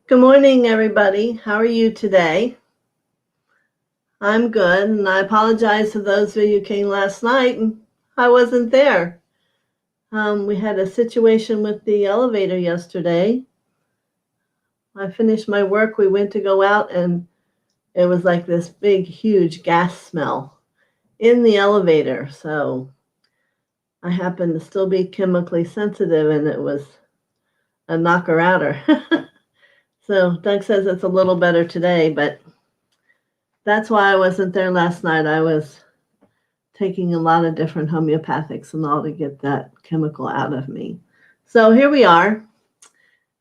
Good morning, everybody. How are you today? I'm good, and I apologize to those of you who came last night and I wasn't there. We had a situation with the elevator yesterday. I finished my work, we went to go out, and it was like this big, huge gas smell in the elevator. So I happen to still be chemically sensitive, and it was a knocker-outer. So Doug says it's a little better today, but that's why I wasn't there last night. I was taking a lot of different homeopathics and all to get that chemical out of me. So here we are,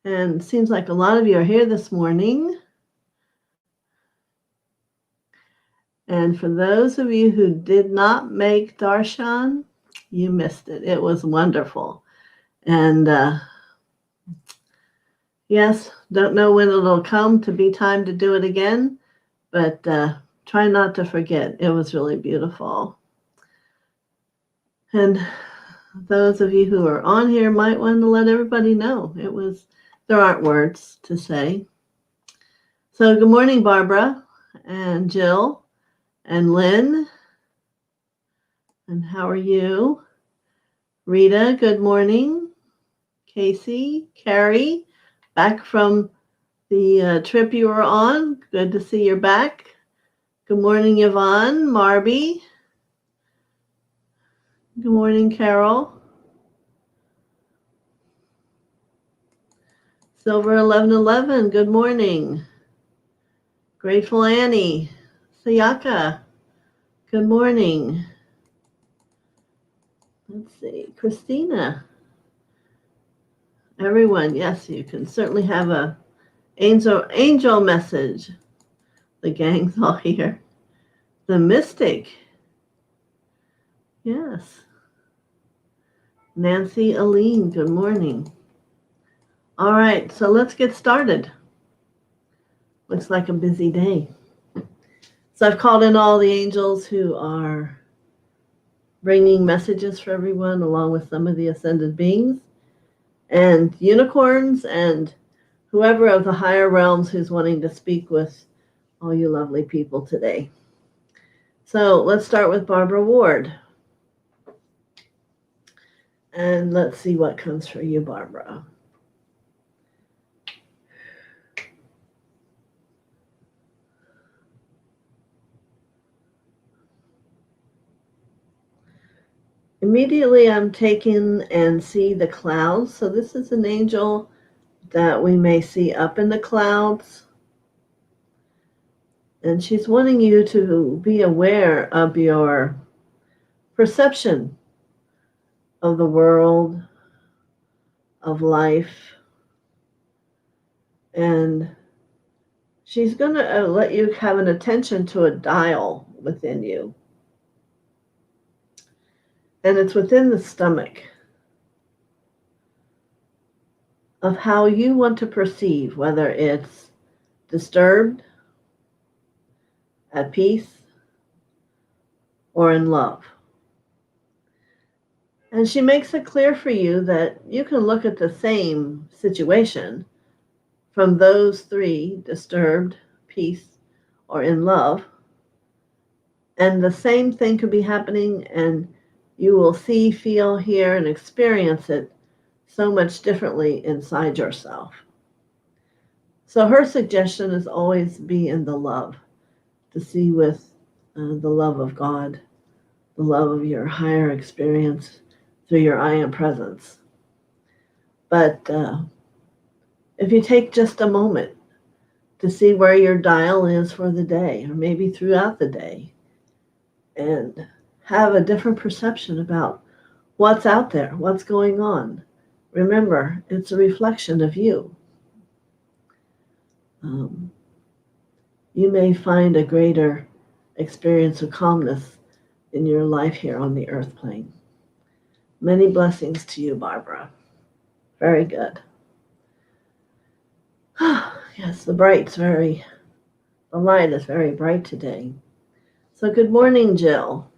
and it seems like a lot of you are here this morning. And for those of you who did not make darshan, you missed it. It was wonderful. And yes, don't know when it'll come to be time to do it again, but try not to forget. It was really beautiful. And those of you who are on here might want to let everybody know. There aren't words to say. So good morning, Barbara and Jill and Lynn. And how are you? Rita, good morning. Casey, Carrie, back from the trip you were on. Good to see you're back. Good morning, Yvonne, Marby. Good morning, Carol. Silver 1111, good morning. Grateful Annie, Sayaka, good morning. Let's see, Christina. Everyone, yes, you can certainly have a angel message. The gang's all here. The mystic. Yes. Nancy Aline, good morning. All right, so let's get started. Looks like a busy day. So I've called in all the angels who are bringing messages for everyone, along with some of the ascended beings and unicorns and whoever of the higher realms who's wanting to speak with all you lovely people today. So let's start with Barbara Ward. And let's see what comes for you, Barbara. Immediately I'm taken and see the clouds. So this is an angel that we may see up in the clouds. And she's wanting you to be aware of your perception of the world, of life. And she's going to let you have an attention to a dial within you. And it's within the stomach of how you want to perceive, whether it's disturbed, at peace, or in love. And she makes it clear for you that you can look at the same situation from those three, disturbed, peace, or in love, and the same thing could be happening, and you will see, feel, hear, and experience it so much differently inside yourself. So her suggestion is always be in the love, to see with the love of God, the love of your higher experience through your I am presence. But if you take just a moment to see where your dial is for the day, or maybe throughout the day, and have a different perception about what's out there, what's going on. Remember, it's a reflection of you. You may find a greater experience of calmness in your life here on the earth plane. Many blessings to you, Barbara. Very good. Yes, the light is very bright today. So good morning, Jill.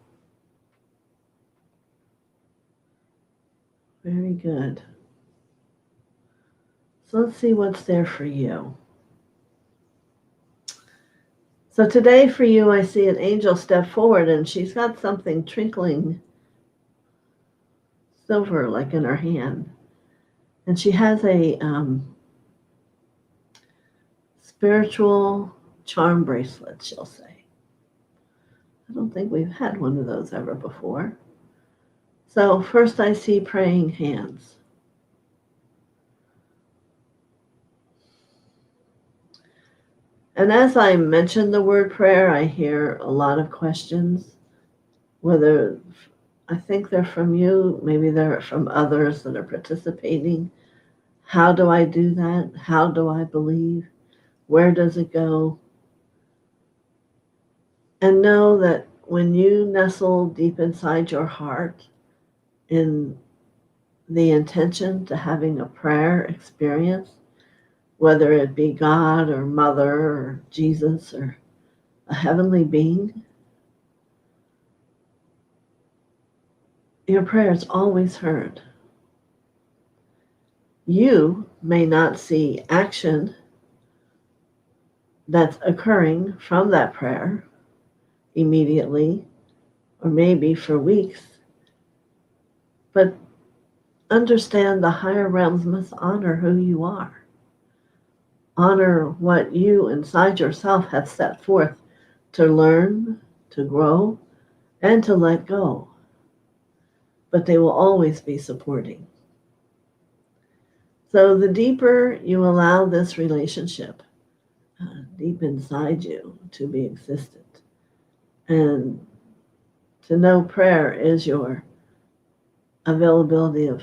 Very good. So let's see what's there for you. So today for you, I see an angel step forward, and she's got something twinkling silver like in her hand. And she has a spiritual charm bracelet, she'll say. I don't think we've had one of those ever before. So first I see praying hands. And as I mention the word prayer, I hear a lot of questions, whether I think they're from you, maybe they're from others that are participating. How do I do that? How do I believe? Where does it go? And know that when you nestle deep inside your heart in the intention to having a prayer experience, whether it be God or Mother or Jesus or a heavenly being, your prayer is always heard. You may not see action that's occurring from that prayer immediately or maybe for weeks, but understand the higher realms must honor who you are. Honor what you inside yourself have set forth to learn, to grow, and to let go. But they will always be supporting. So the deeper you allow this relationship deep inside you to be existent, and to know prayer is your availability of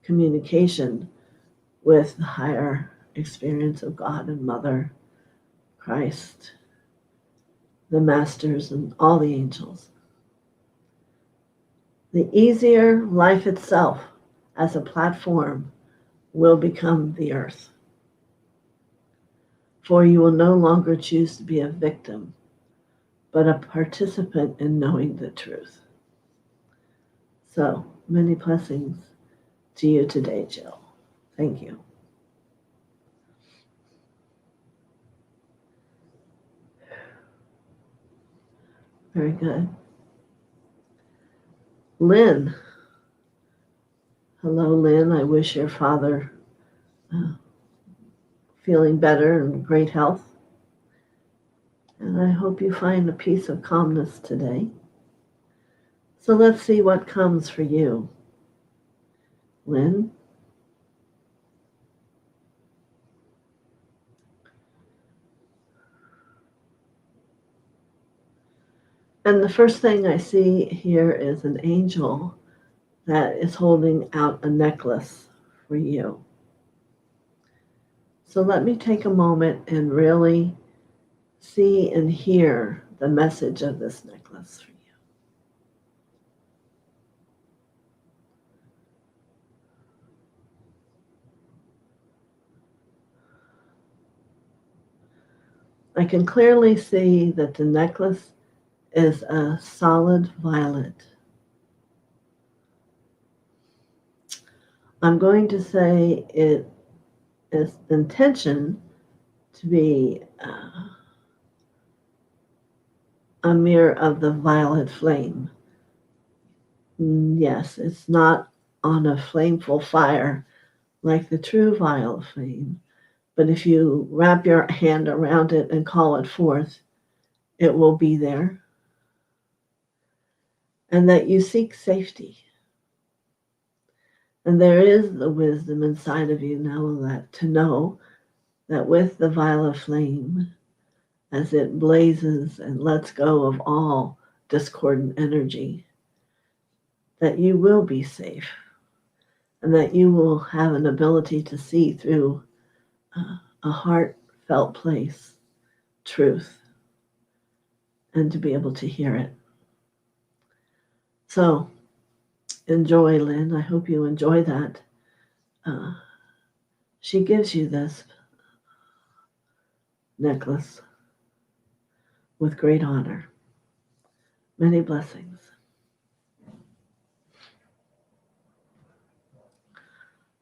communication with the higher experience of God and Mother, Christ, the masters, and all the angels. The easier life itself as a platform will become the earth. For you will no longer choose to be a victim, but a participant in knowing the truth. So, many blessings to you today, Jill. Thank you. Very good. Lynn. Hello, Lynn. I wish your father feeling better and great health. And I hope you find a piece of calmness today. So let's see what comes for you, Lynn. And the first thing I see here is an angel that is holding out a necklace for you. So let me take a moment and really see and hear the message of this necklace for you. I can clearly see that the necklace is a solid violet. I'm going to say it is intention to be a mirror of the violet flame. Yes, it's not on a flameful fire like the true violet flame, but if you wrap your hand around it and call it forth, it will be there. And that you seek safety. And there is the wisdom inside of you now that to know that with the violet flame, as it blazes and lets go of all discordant energy, that you will be safe and that you will have an ability to see through a heartfelt place truth and to be able to hear it. So enjoy, Lynn. I hope you enjoy that. She gives you this necklace with great honor. Many blessings.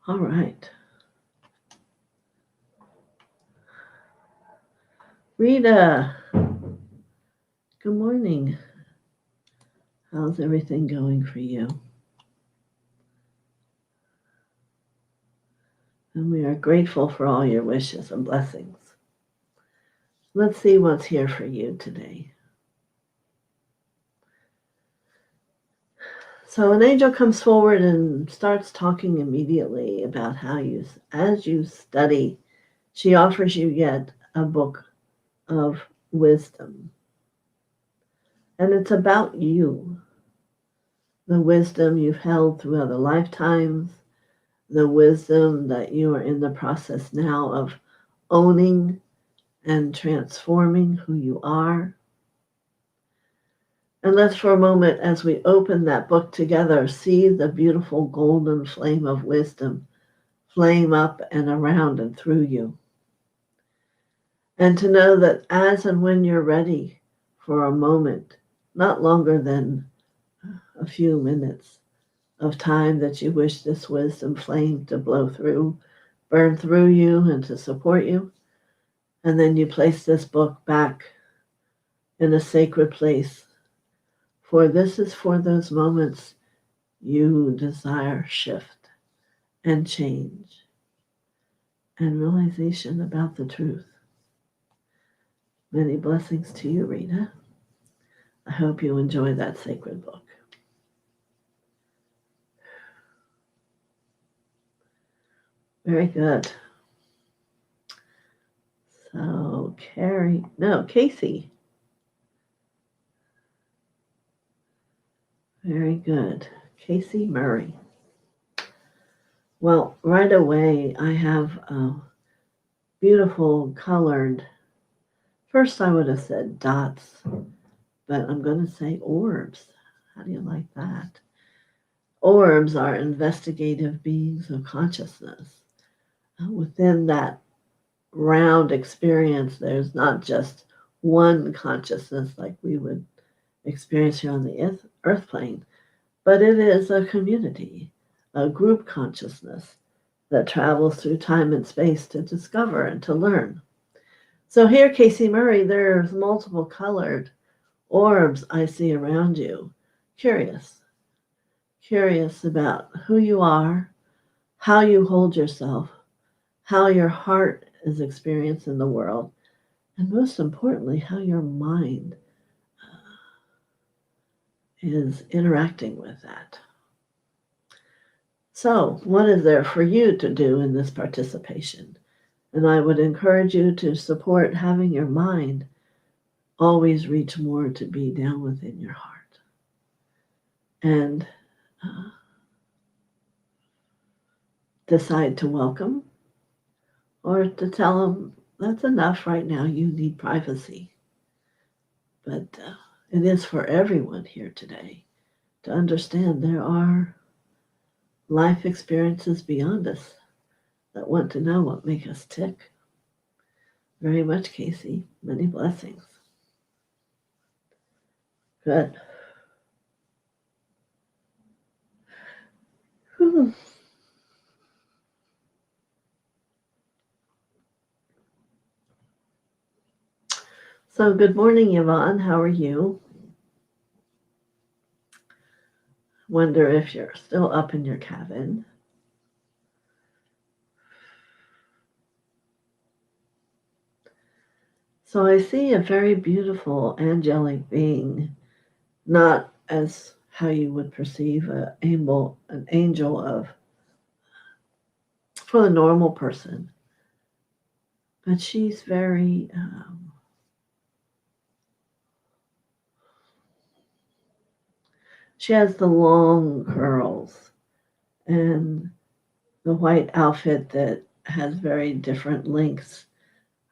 All right. Rita, good morning. How's everything going for you? And we are grateful for all your wishes and blessings. Let's see what's here for you today. So an angel comes forward and starts talking immediately about how as you study, she offers you yet a book of wisdom. And it's about you, the wisdom you've held through other lifetimes, the wisdom that you are in the process now of owning and transforming who you are. And let's for a moment, as we open that book together, see the beautiful golden flame of wisdom flame up and around and through you. And to know that as and when you're ready for a moment, not longer than a few minutes of time that you wish this wisdom flame to blow through, burn through you and to support you, and then you place this book back in a sacred place. For this is for those moments you desire shift and change and realization about the truth. Many blessings to you, Rita. I hope you enjoy that sacred book. Very good. So, Casey. Very good. Casey Murray. Well, right away, I have a beautiful colored, first I would have said dots, but I'm going to say orbs. How do you like that? Orbs are investigative beings of consciousness. Within that round experience, there's not just one consciousness like we would experience here on the earth plane, but it is a community, a group consciousness that travels through time and space to discover and to learn. So here, Casey Murray, there's multiple colored orbs I see around you. Curious about who you are, how you hold yourself, how your heart is experienced in the world, and most importantly, how your mind is interacting with that. So, what is there for you to do in this participation? And I would encourage you to support having your mind always reach more to be down within your heart. And decide to welcome or to tell them that's enough right now, you need privacy. But it is for everyone here today to understand there are life experiences beyond us that want to know what makes us tick. Very much, Casey. Many blessings. Good. Whew. So, good morning, Yvonne. How are you? Wonder if you're still up in your cabin. So I see a very beautiful angelic being, not as how you would perceive an angel of for the normal person, but she's very she has the long curls and the white outfit that has very different lengths.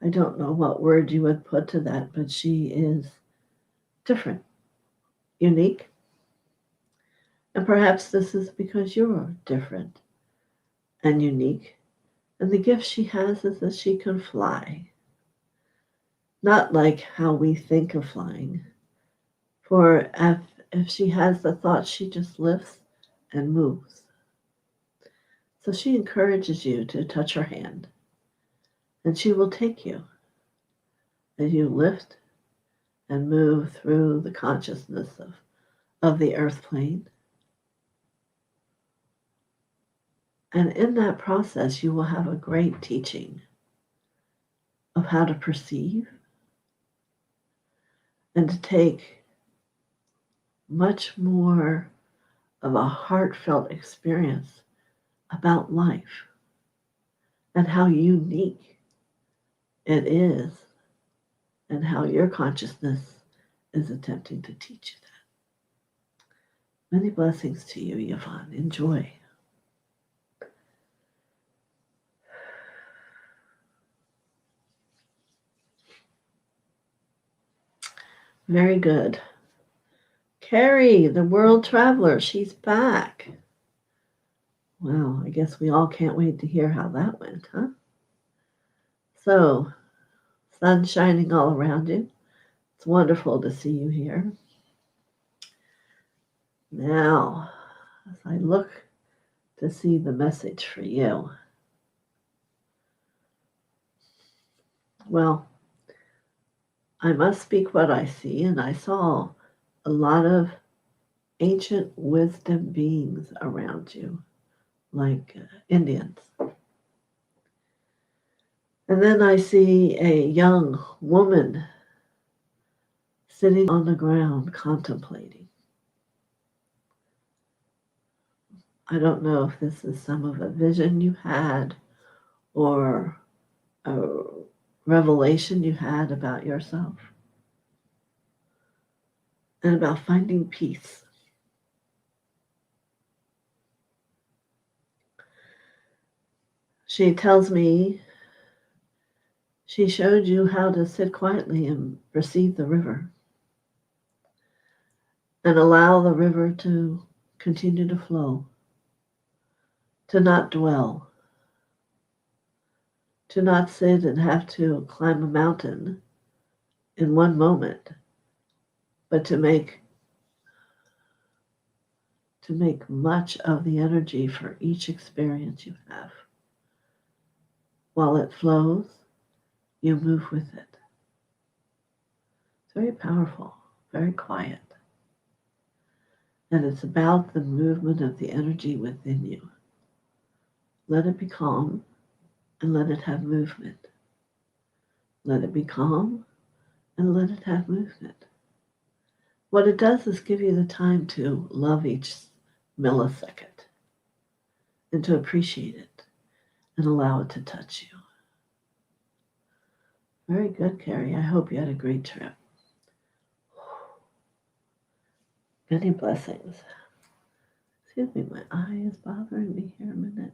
I don't know what word you would put to that, but she is different, unique. And perhaps this is because you're different and unique. And the gift she has is that she can fly. Not like how we think of flying. For if she has the thought, she just lifts and moves. So she encourages you to touch her hand, and she will take you as you lift and move through the consciousness of the earth plane. And in that process, you will have a great teaching of how to perceive and to take much more of a heartfelt experience about life and how unique it is and how your consciousness is attempting to teach you that. Many blessings to you, Yvonne. Enjoy. Very good. Carrie, the world traveler, she's back. Well, I guess we all can't wait to hear how that went, huh? So, sun shining all around you. It's wonderful to see you here. Now, as I look to see the message for you, well, I must speak what I see, and I saw a lot of ancient wisdom beings around you, like Indians. And then I see a young woman sitting on the ground contemplating. I don't know if this is some of a vision you had or a revelation you had about yourself and about finding peace. She tells me she showed you how to sit quietly and perceive the river and allow the river to continue to flow, to not dwell, to not sit and have to climb a mountain in one moment, but to make much of the energy for each experience you have. While it flows, you move with it. It's very powerful, very quiet. And it's about the movement of the energy within you. Let it be calm and let it have movement. Let it be calm and let it have movement. What it does is give you the time to love each millisecond and to appreciate it and allow it to touch you. Very good, Carrie. I hope you had a great trip. Many blessings. Excuse me, my eye is bothering me here a minute.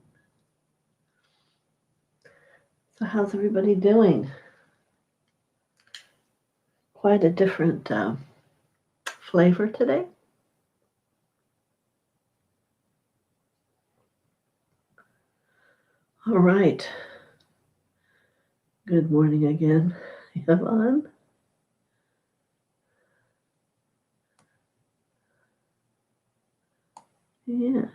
So how's everybody doing? Quite a different flavor today. All right. Good morning again, Yvonne. Yes.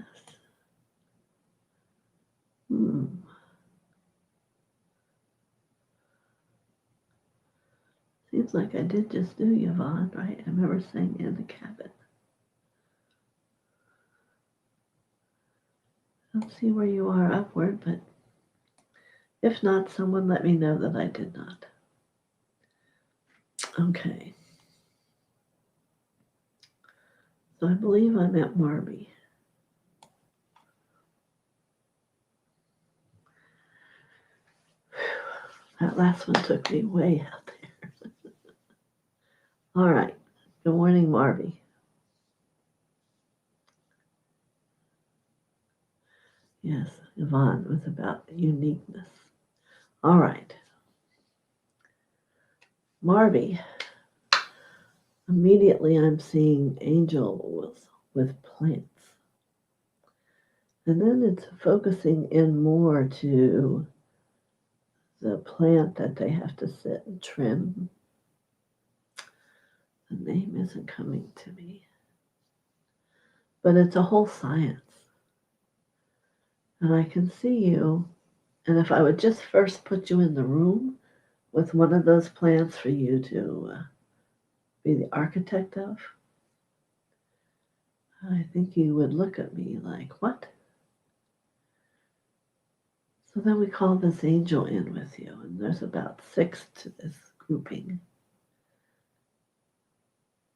Seems like I did just do Yvonne, right? I remember saying in the cabin. I don't see where you are upward, but if not, someone let me know that I did not. Okay. So I believe I'm at Marby. That last one took me way out there. All right. Good morning, Marby. Yes, Yvonne was about uniqueness. All right. Marby. Immediately I'm seeing angels with plants. And then it's focusing in more to the plant that they have to sit and trim. The name isn't coming to me. But it's a whole science. And I can see you. And if I would just first put you in the room with one of those plants for you to be the architect of, I think you would look at me like, what? So then we call this angel in with you, and there's about 6 to this grouping.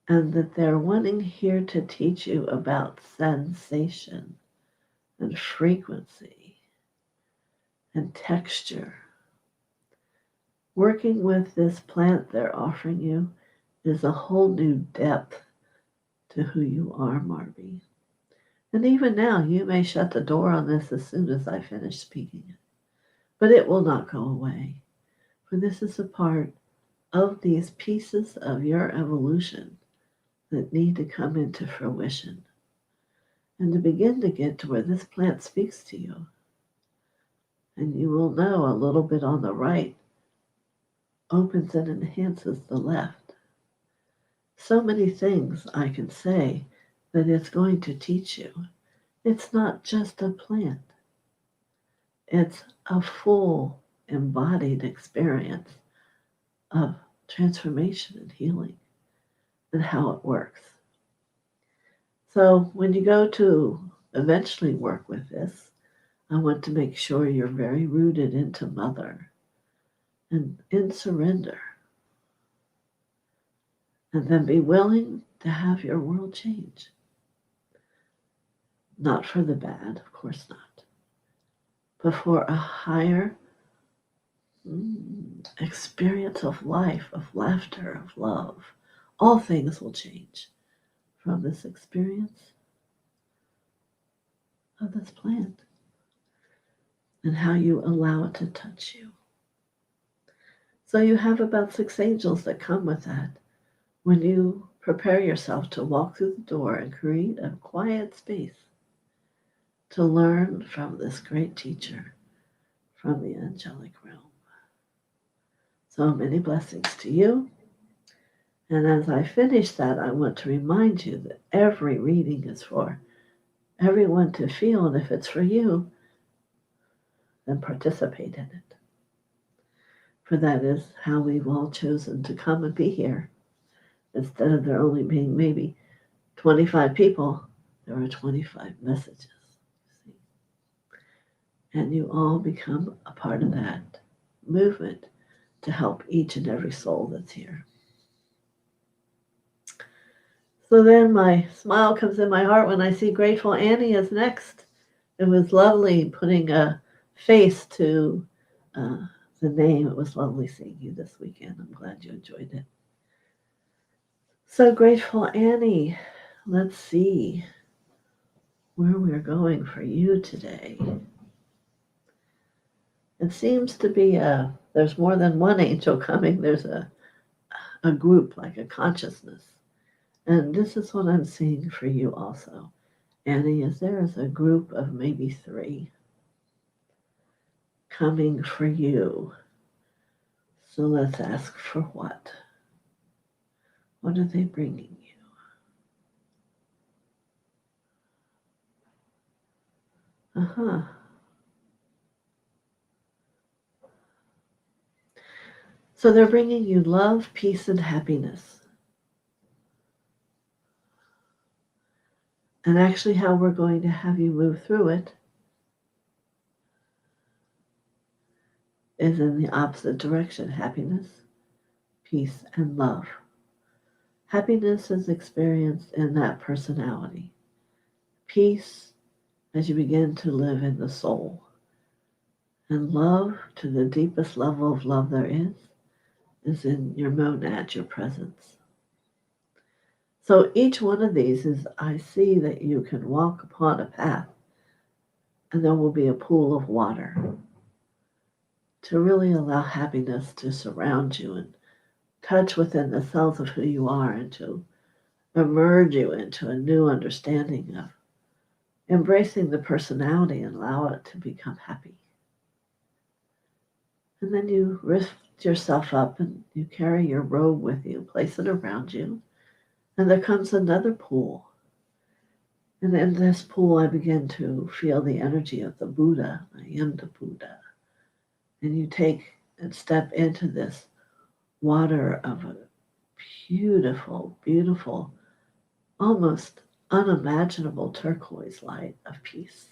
And that they're wanting here to teach you about sensation and frequency and texture. Working with this plant they're offering you is a whole new depth to who you are, Marby. And even now, you may shut the door on this as soon as I finish speaking. But it will not go away, for this is a part of these pieces of your evolution that need to come into fruition and to begin to get to where this plant speaks to you. And you will know a little bit on the right opens and enhances the left. So many things I can say that it's going to teach you. It's not just a plant. It's a full embodied experience of transformation and healing and how it works. So when you go to eventually work with this, I want to make sure you're very rooted into Mother and in surrender. And then be willing to have your world change. Not for the bad, of course not, but for a higher experience of life, of laughter, of love. All things will change from this experience of this plant and how you allow it to touch you. So you have about 6 angels that come with that when you prepare yourself to walk through the door and create a quiet space to learn from this great teacher from the angelic realm. So many blessings to you. And as I finish that, I want to remind you that every reading is for everyone to feel, and if it's for you, then participate in it. For that is how we've all chosen to come and be here. Instead of there only being maybe 25 people, there are 25 messages. See? And you all become a part of that movement to help each and every soul that's here. So then my smile comes in my heart when I see Grateful Annie is next. It was lovely putting a face to the name. It was lovely seeing you this weekend. I'm glad you enjoyed it. So Grateful Annie, let's see where we're going for you today. It seems to be there's more than one angel coming. There's a group, like a consciousness. And this is what I'm seeing for you also. Annie, is there is a group of maybe 3 coming for you. So let's ask for what? What are they bringing you? So they're bringing you love, peace, and happiness. And actually how we're going to have you move through it is in the opposite direction. Happiness, peace, and love. Happiness is experienced in that personality. Peace as you begin to live in the soul. And love, to the deepest level of love there is in your monad, your presence. So each one of these is, I see that you can walk upon a path and there will be a pool of water to really allow happiness to surround you and touch within the cells of who you are and to emerge you into a new understanding of embracing the personality and allow it to become happy. And then you lift yourself up and you carry your robe with you, place it around you, and there comes another pool. And in this pool, I begin to feel the energy of the Buddha. I am the Buddha. And you take and step into this water of a beautiful, beautiful, almost unimaginable turquoise light of peace.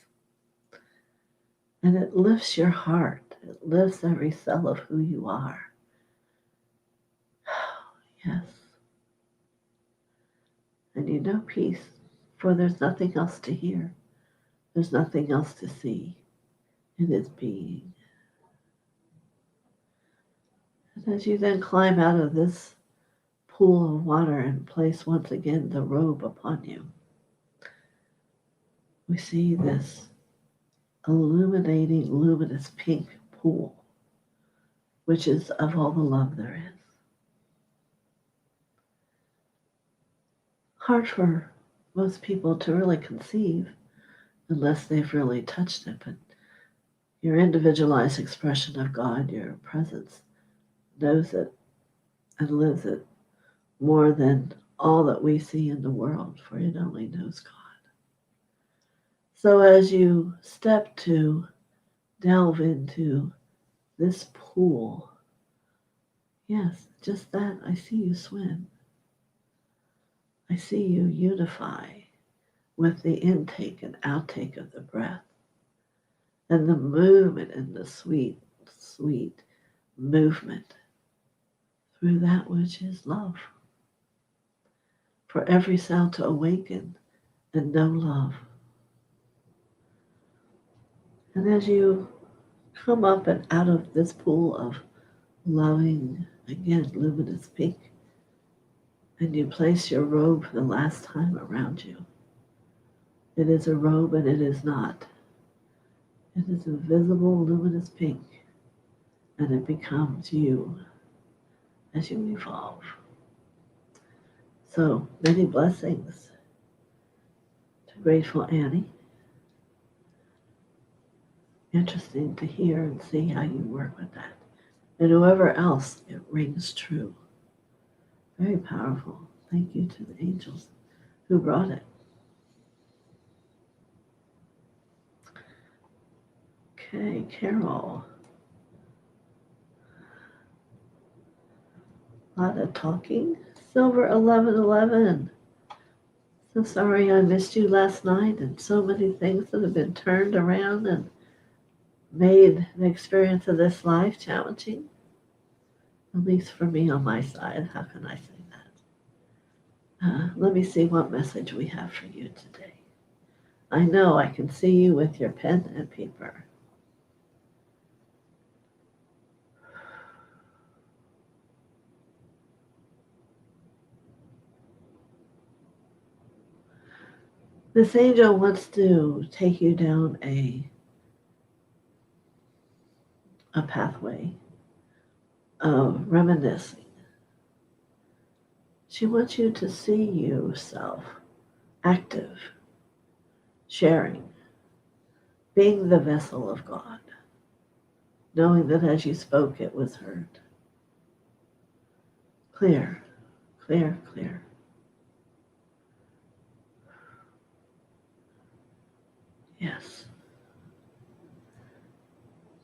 And it lifts your heart. It lifts every cell of who you are. Yes. And you know peace, for there's nothing else to hear. There's nothing else to see. It is being. And as you then climb out of this pool of water and place once again the robe upon you, we see this illuminating, luminous pink pool, which is of all the love there is. Hard for most people to really conceive unless they've really touched it, but your individualized expression of God, your presence, knows it and lives it more than all that we see in the world, for it only knows God. So as you step to delve into this pool, yes, just that, I see you swim. I see you unify with the intake and outtake of the breath and the movement and the sweet, sweet movement through that which is love. For every cell to awaken and know love. And as you come up and out of this pool of loving, again, luminous pink, and you place your robe for the last time around you, it is a robe and it is not. It is a visible, luminous pink, and it becomes you as you evolve. So many blessings to Grateful Annie. Interesting to hear and see how you work with that. And whoever else, it rings true. Very powerful. Thank you to the angels who brought it. Okay, Carol. A lot of talking. Silver 1111. So sorry I missed you last night, and so many things that have been turned around and made the experience of this life challenging. At least for me on my side. How can I say that? Let me see what message we have for you today. I know I can see you with your pen and paper. This angel wants to take you down a pathway of reminiscing. She wants you to see yourself active, sharing, being the vessel of God, knowing that as you spoke, it was heard. Clear, clear, clear. Yes.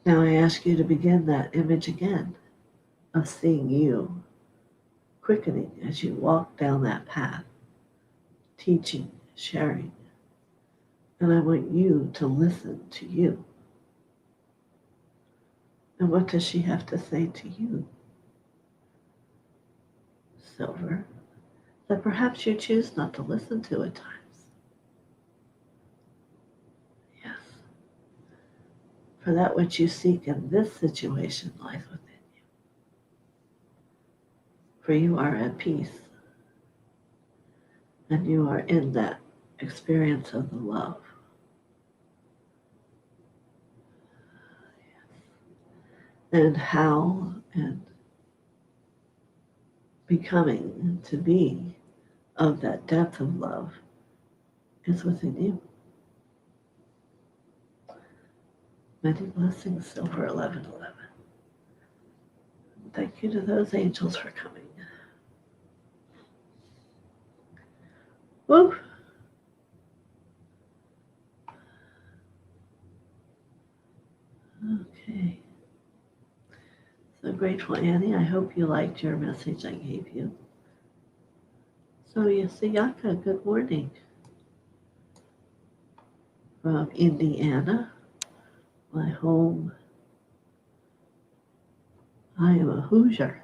Now I ask you to begin that image again of seeing you quickening as you walk down that path, teaching, sharing. And I want you to listen to you. And what does she have to say to you, Silver, that perhaps you choose not to listen to at times? Yes. For that which you seek in this situation lies within you. For you are at peace. And you are in that experience of the love. And how and becoming to be of that depth of love is within you. Many blessings, Silver 1111. Thank you to those angels for coming. Woo! Okay. grateful, Annie. I hope you liked your message I gave you. So, Yasiyaka, good morning from Indiana, my home. I am a Hoosier.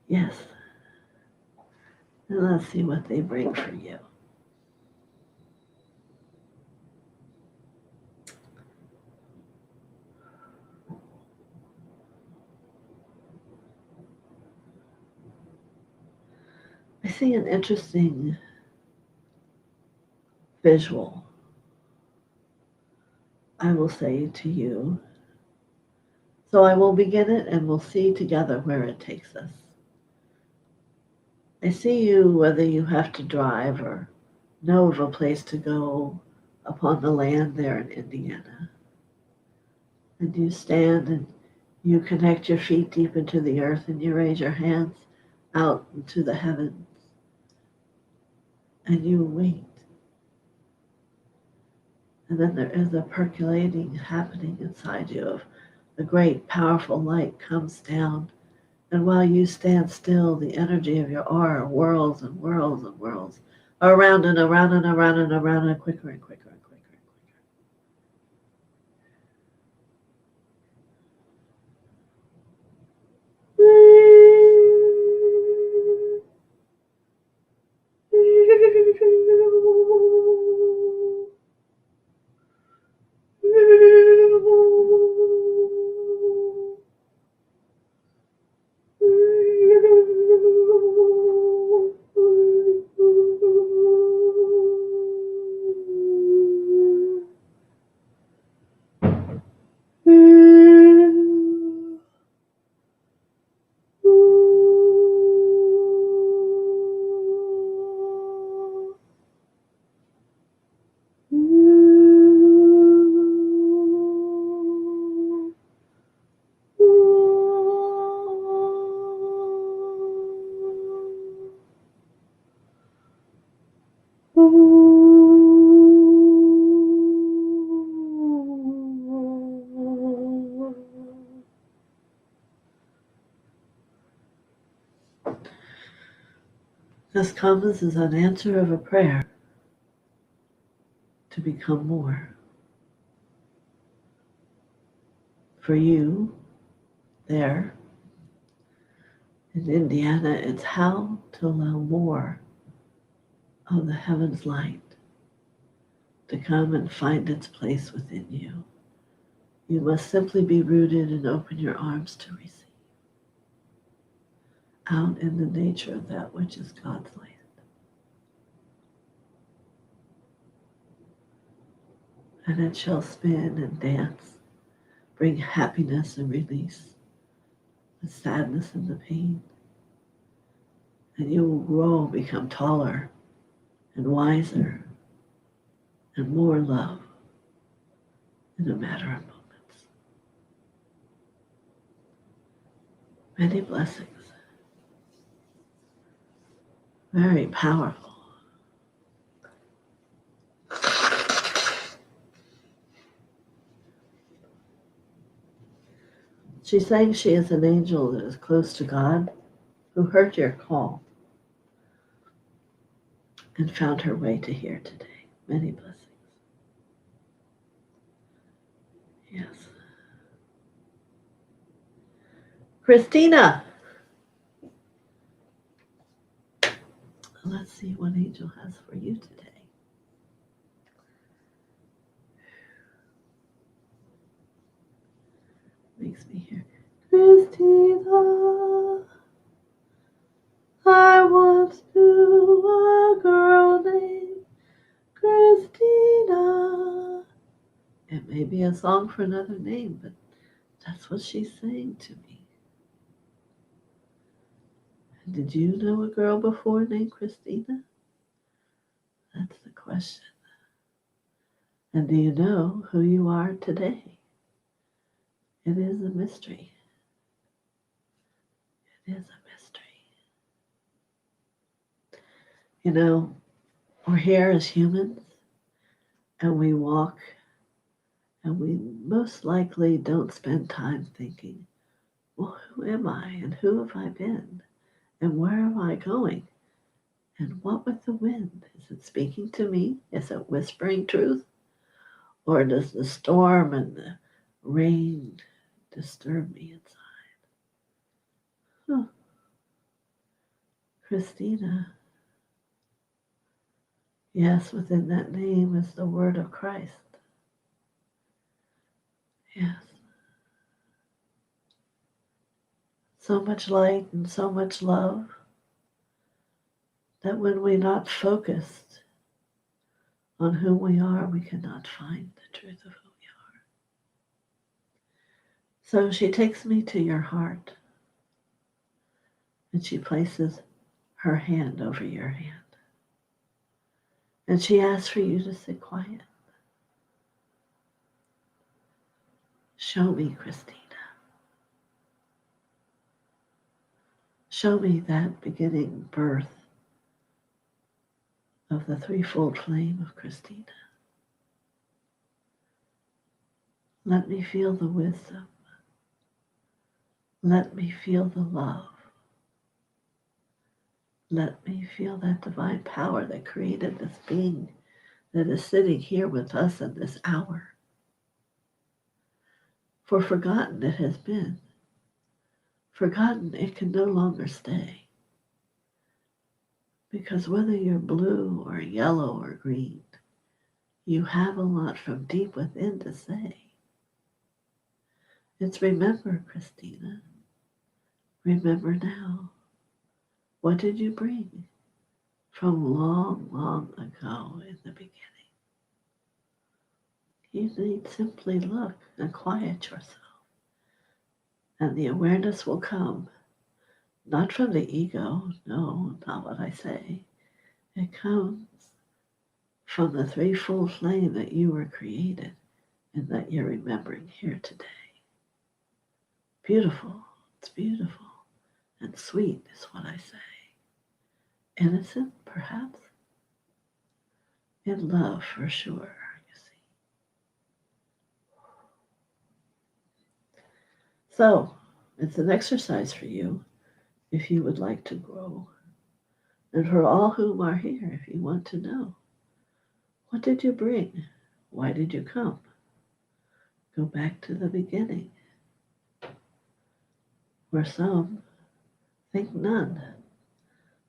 Yes. And let's see what they bring for you. I see an interesting visual. I will say to you. So I will begin it and we'll see together where it takes us. I see you whether you have to drive or know of a place to go upon the land there in Indiana. And you stand and you connect your feet deep into the earth and you raise your hands out into the heavens and you wait. And then there is a percolating happening inside you of the great powerful light comes down. And while you stand still, the energy of your aura whirls and whirls and whirls around and around and around and around and quicker and quicker and quicker and quicker. This comes as an answer of a prayer to become more. For you, there in Indiana, it's how to allow more of the heaven's light to come and find its place within you. You must simply be rooted and open your arms to receive out in the nature of that which is God's land. And it shall spin and dance, bring happiness and release, the sadness and the pain. And you will grow, become taller and wiser and more love in a matter of moments. Many blessings. Very powerful. She's saying she is an angel that is close to God who heard your call and found her way to here today. Many blessings. Yes. Christina. Let's see what angel has for you today. Makes me hear, Christina, I once knew a girl named Christina. It may be a song for another name, but that's what she's saying to me. Did you know a girl before named Christina? That's the question. And do you know who you are today? It is a mystery. It is a mystery. You know, we're here as humans, and we walk And we most likely don't spend time thinking, well, who am I and who have I been and where am I going? And what with the wind? Is it speaking to me? Is it whispering truth? Or does the storm and the rain disturb me inside? Oh, Christina. Yes, within that name is the word of Christ. Yes. So much light and so much love that when we're not focused on who we are, we cannot find the truth of who we are. So she takes me to your heart and she places her hand over your hand. And she asks for you to sit quiet. Show me, Christina. Show me that beginning birth of the threefold flame of Christina. Let me feel the wisdom. Let me feel the love. Let me feel that divine power that created this being that is sitting here with us in this hour. For forgotten it has been. Forgotten it can no longer stay. Because whether you're blue or yellow or green, you have a lot from deep within to say. It's remember, Christina. Remember now. What did you bring from long, long ago in the beginning? You need simply look and quiet yourself. And the awareness will come, not from the ego, no, not what I say. It comes from the threefold flame that you were created and that you're remembering here today. Beautiful, it's beautiful, and sweet is what I say. Innocent, perhaps, in love for sure, you see. So, it's an exercise for you if you would like to grow. And for all whom are here, if you want to know, what did you bring? Why did you come? Go back to the beginning, where some think none,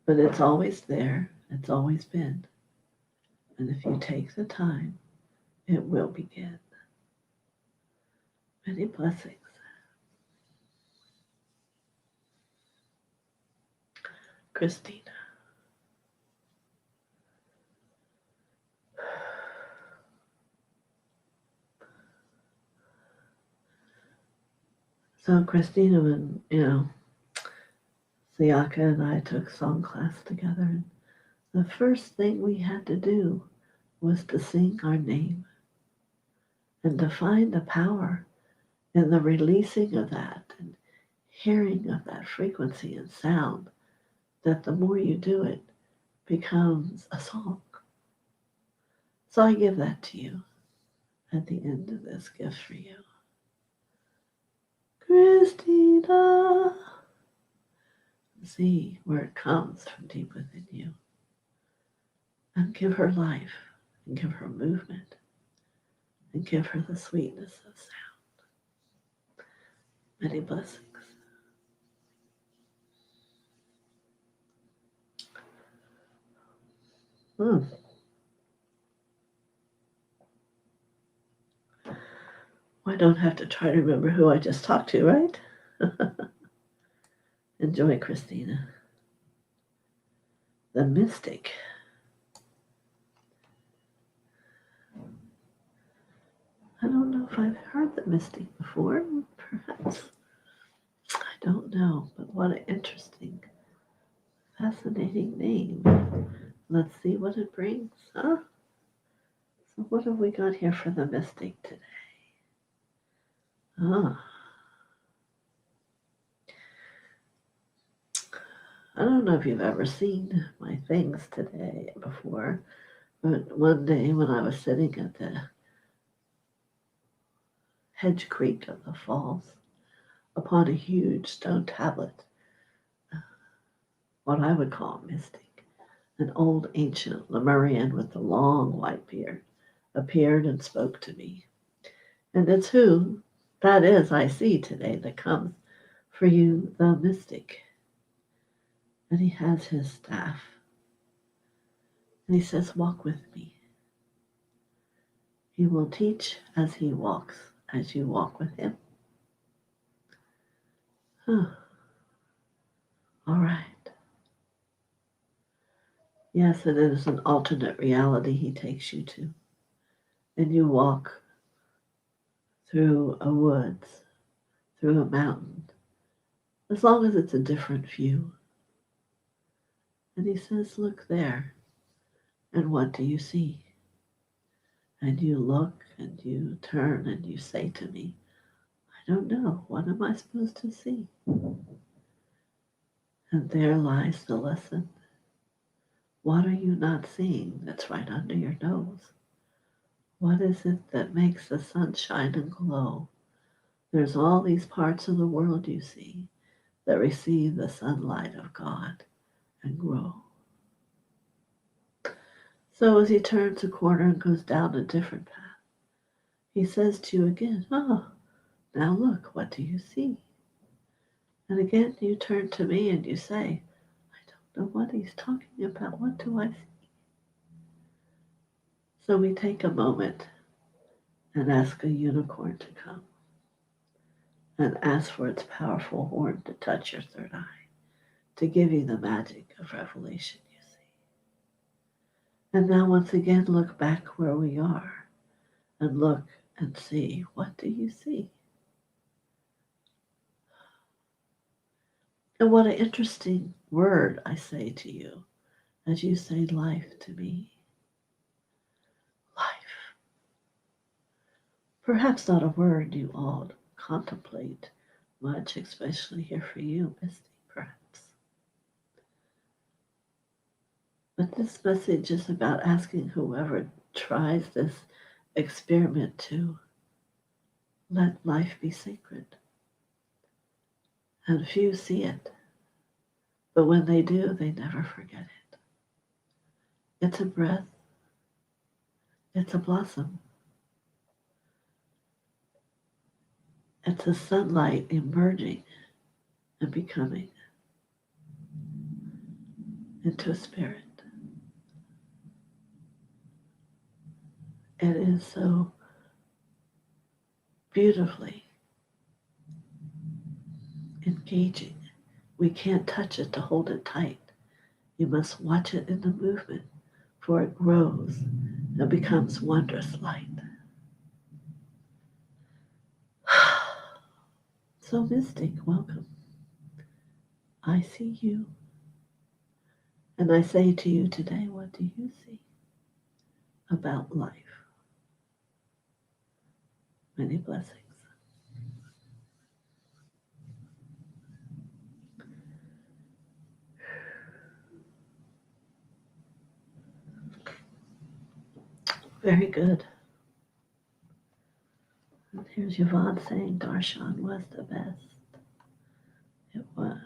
but it's always there, it's always been. And if you take the time, it will begin. Many blessings. Christina. So Christina, when, Siaka and I took song class together, and the first thing we had to do was to sing our name and to find the power in the releasing of that and hearing of that frequency and sound, that the more you do it becomes a song. So I give that to you at the end of this gift for you. Christina. See where it comes from deep within you. And give her life, and give her movement, and give her the sweetness of sound. Many blessings. Well, I don't have to try to remember who I just talked to, right? Enjoy, Christina. The mystic. I don't know if I've heard the mystic before. Perhaps. I don't know, but what an interesting, fascinating name. Let's see what it brings, huh? So what have we got here for the mystic today? Ah. I don't know if you've ever seen my things today before, but one day when I was sitting at the hedge creak of the falls upon a huge stone tablet, what I would call mystic. An old ancient Lemurian with a long white beard appeared and spoke to me. And it's who that is I see today that comes for you, the mystic. And he has his staff. And he says, walk with me. He will teach as he walks, as you walk with him. Huh. All right. Yes, it is an alternate reality he takes you to. And you walk through a woods, through a mountain, as long as it's a different view. And he says, look there. And what do you see? And you look and you turn and you say to me, I don't know. What am I supposed to see? And there lies the lesson. What are you not seeing that's right under your nose? What is it that makes the sun shine and glow? There's all these parts of the world you see that receive the sunlight of God and grow. So as he turns a corner and goes down a different path, he says to you again, oh, now look, what do you see? And again you turn to me and you say, I don't know what he's talking about. What do I see? So we take a moment and ask a unicorn to come and ask for its powerful horn to touch your third eye, to give you the magic of revelation you see. And now once again look back where we are and look and see, what do you see? And what an interesting word I say to you as you say life to me. Life. Perhaps not a word you all contemplate much, especially here for you, Misty, perhaps. But this message is about asking whoever tries this experiment to let life be sacred. And few see it, but when they do, they never forget it. It's a breath, it's a blossom, it's a sunlight emerging and becoming into a spirit. It is so beautifully engaging. We can't touch it to hold it tight. You must watch it in the movement, for it grows and becomes wondrous light. So mystic, welcome. I see you. And I say to you today, what do you see about life? Many blessings. Very good. And here's Yvonne saying Darshan was the best. It was.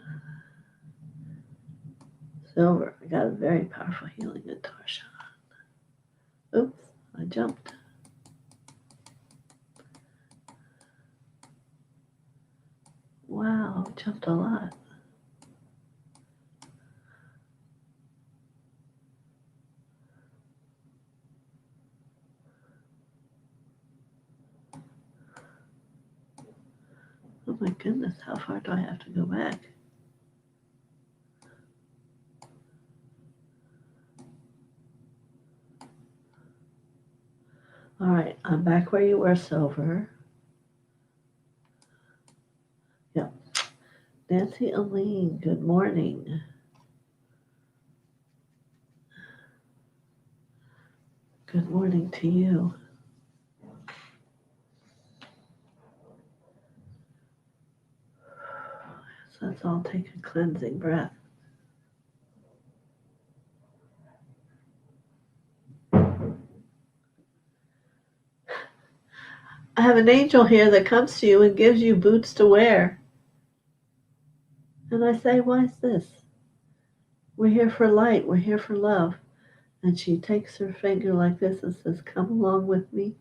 Silver, I got a very powerful healing at Darshan. Oops, I jumped. Wow, jumped a lot. Oh my goodness, how far do I have to go back? All right, I'm back where you were, Silver. Yep. Nancy Aline, good morning. Good morning to you. So let's all take a cleansing breath. I have an angel here that comes to you and gives you boots to wear. And I say, why is this? We're here for light. We're here for love. And she takes her finger like this and says, come along with me.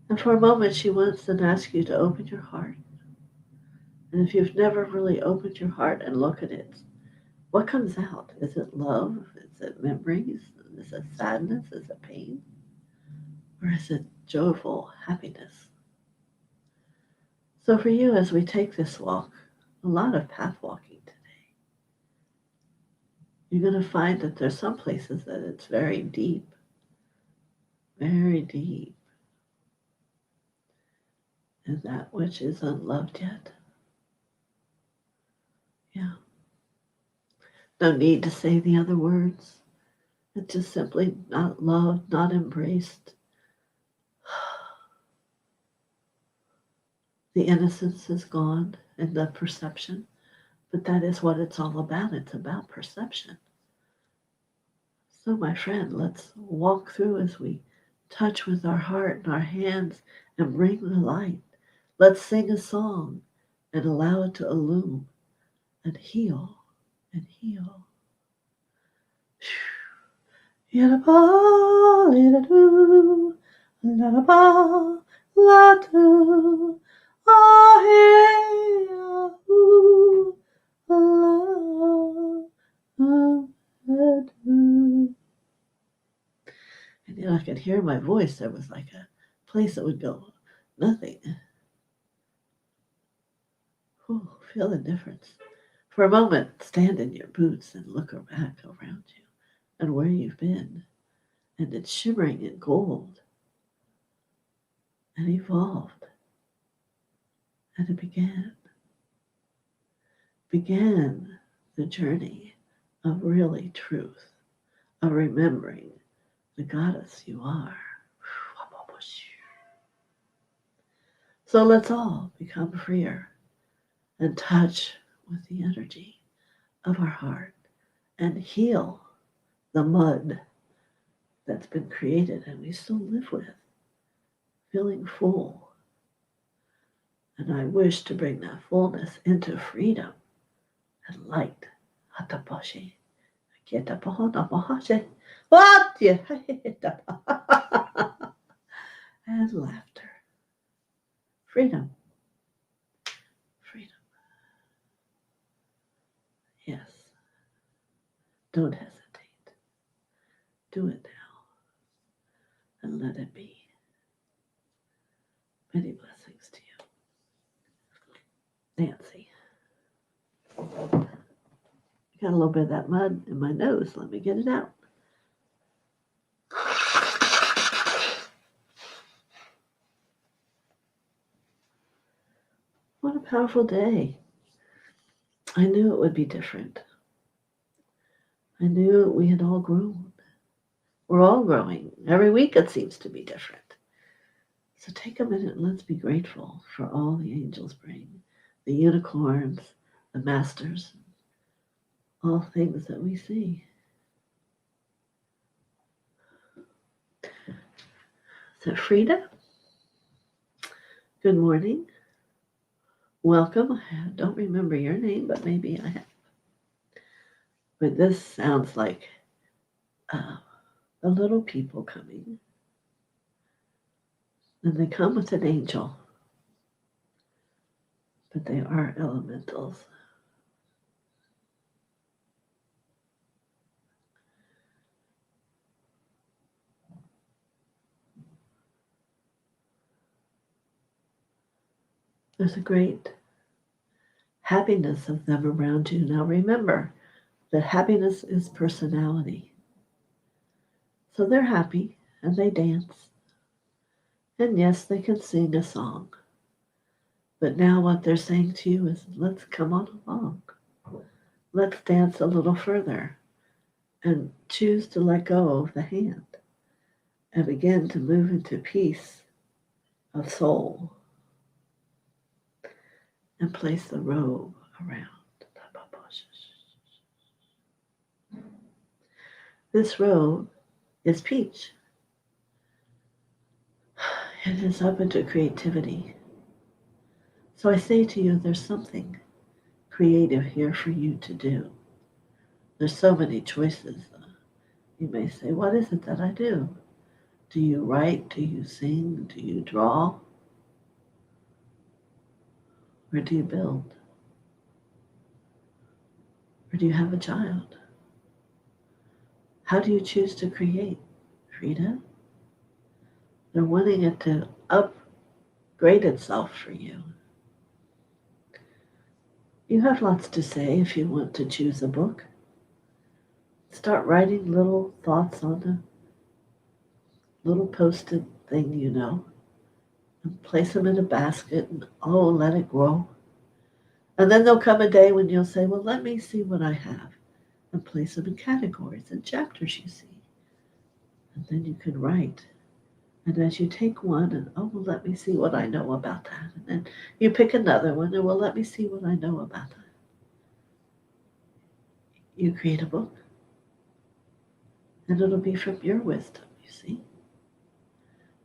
And for a moment, she wants to ask you to open your heart. And if you've never really opened your heart and look at it, what comes out? Is it love? Is it memories? Is it sadness? Is it pain? Or is it joyful happiness? So for you, as we take this walk, a lot of path walking today, you're going to find that there's some places that it's very deep, and that which is unloved yet. Yeah. No need to say the other words. It's just simply not loved, not embraced. The innocence is gone and the perception, but that is what it's all about. It's about perception. So, my friend, let's walk through as we touch with our heart and our hands and bring the light. Let's sing a song and allow it to illume and heal and heal. Yadaba, yadadu, ladaba, ladu, ahe, ahu, la, adu. And I could hear my voice. There was like a place that would go, nothing. Ooh, feel the difference. For a moment, stand in your boots and look back around you and where you've been. And it's shimmering in gold and evolved. And it began the journey of really truth, of remembering the goddess you are. So let's all become freer and touch with the energy of our heart and heal the mud that's been created and we still live with, feeling full. And I wish to bring that fullness into freedom and light. Hatapashi. And laughter. Freedom. Freedom. Yes. Don't hesitate. Do it now. And let it be. Many blessings to you. Nancy. I got a little bit of that mud in my nose. Let me get it out. What a powerful day. I knew it would be different. I knew we had all grown. We're all growing. Every week it seems to be different. So take a minute and let's be grateful for all the angels bring, the unicorns, the masters, all things that we see. So Frida, good morning. Welcome. I don't remember your name, but maybe I have. But this sounds like the little people coming. And they come with an angel, but they are elementals. There's a great happiness of them around you. Now remember that happiness is personality. So they're happy and they dance. And yes, they can sing a song. But now what they're saying to you is, let's come on along. Let's dance a little further and choose to let go of the hand and begin to move into peace of soul and place the robe around. This robe is peach. It is open to creativity. So I say to you, there's something creative here for you to do. There's so many choices. You may say, what is it that I do? Do you write? Do you sing? Do you draw? Or do you build? Or do you have a child? How do you choose to create, Frida? They're wanting it to upgrade itself for you. You have lots to say if you want to choose a book. Start writing little thoughts on a little post-it thing and place them in a basket and let it grow. And then there'll come a day when you'll say, well, let me see what I have, and place them in categories and chapters you see. And then you can write. And as you take one and, let me see what I know about that. And then you pick another one and, let me see what I know about that. You create a book. And it'll be from your wisdom, you see.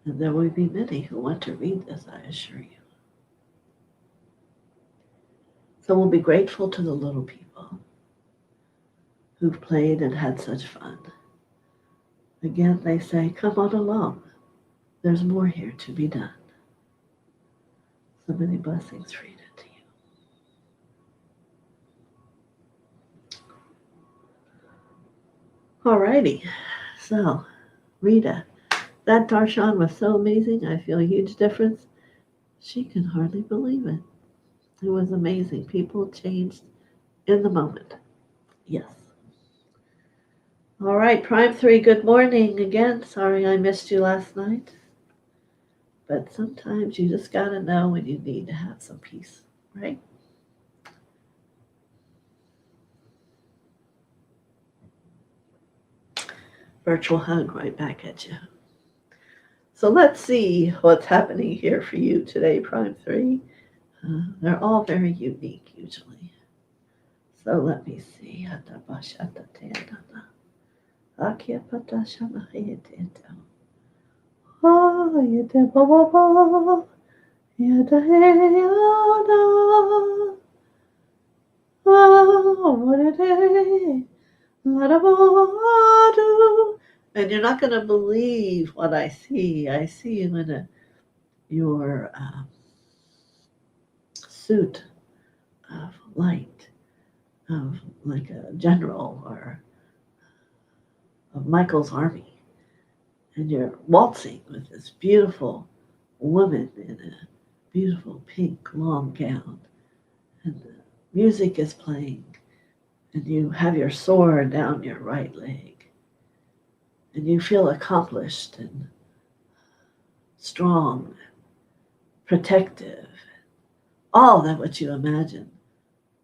And there will be many who want to read this, I assure you. So we'll be grateful to the little people who've played and had such fun. Again, they say, come on along. There's more here to be done. So many blessings, Frida, to you. Alrighty. So, Rita, that darshan was so amazing. I feel a huge difference. She can hardly believe it. It was amazing. People changed in the moment. Yes. All right, Prime 3, good morning again. Sorry I missed you last night. But sometimes you just got to know when you need to have some peace, right? Virtual hug right back at you. So let's see what's happening here for you today, Prime 3. They're all very unique, usually. So let me see. And you're not going to believe what I see. I see you in your suit of light, of like a general or of Michael's army. And you're waltzing with this beautiful woman in a beautiful pink long gown. And the music is playing. And you have your sword down your right leg. And you feel accomplished and strong, protective, all that what you imagine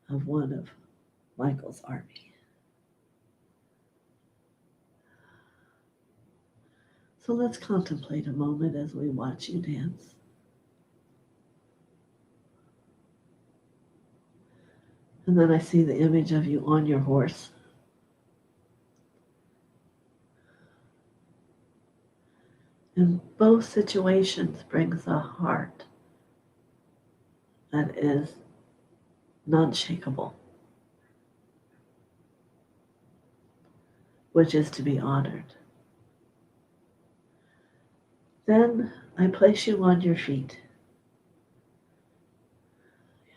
of one of Michael's army. So let's contemplate a moment as we watch you dance. And then I see the image of you on your horse. And both situations brings a heart that is non-shakable, which is to be honored. Then I place you on your feet.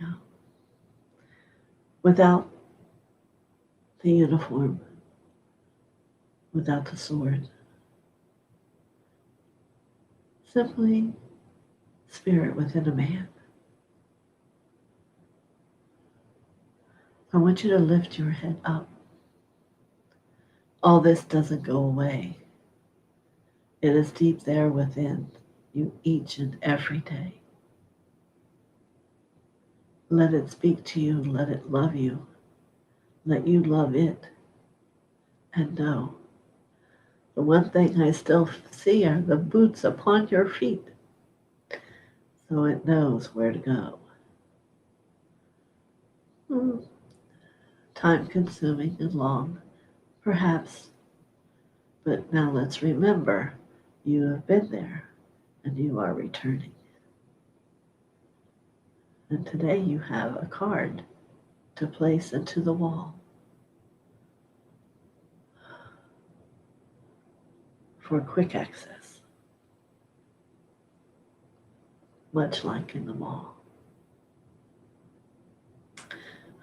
Yeah. Without the uniform, without the sword. Simply spirit within a man. I want you to lift your head up. All this doesn't go away. It is deep there within you each and every day. Let it speak to you. Let it love you. Let you love it. And know, the one thing I still see are the boots upon your feet. So it knows where to go. Time consuming and long, perhaps, But now let's remember, you have been there and you are returning. And today you have a card to place into the wall for quick access, much like in the mall.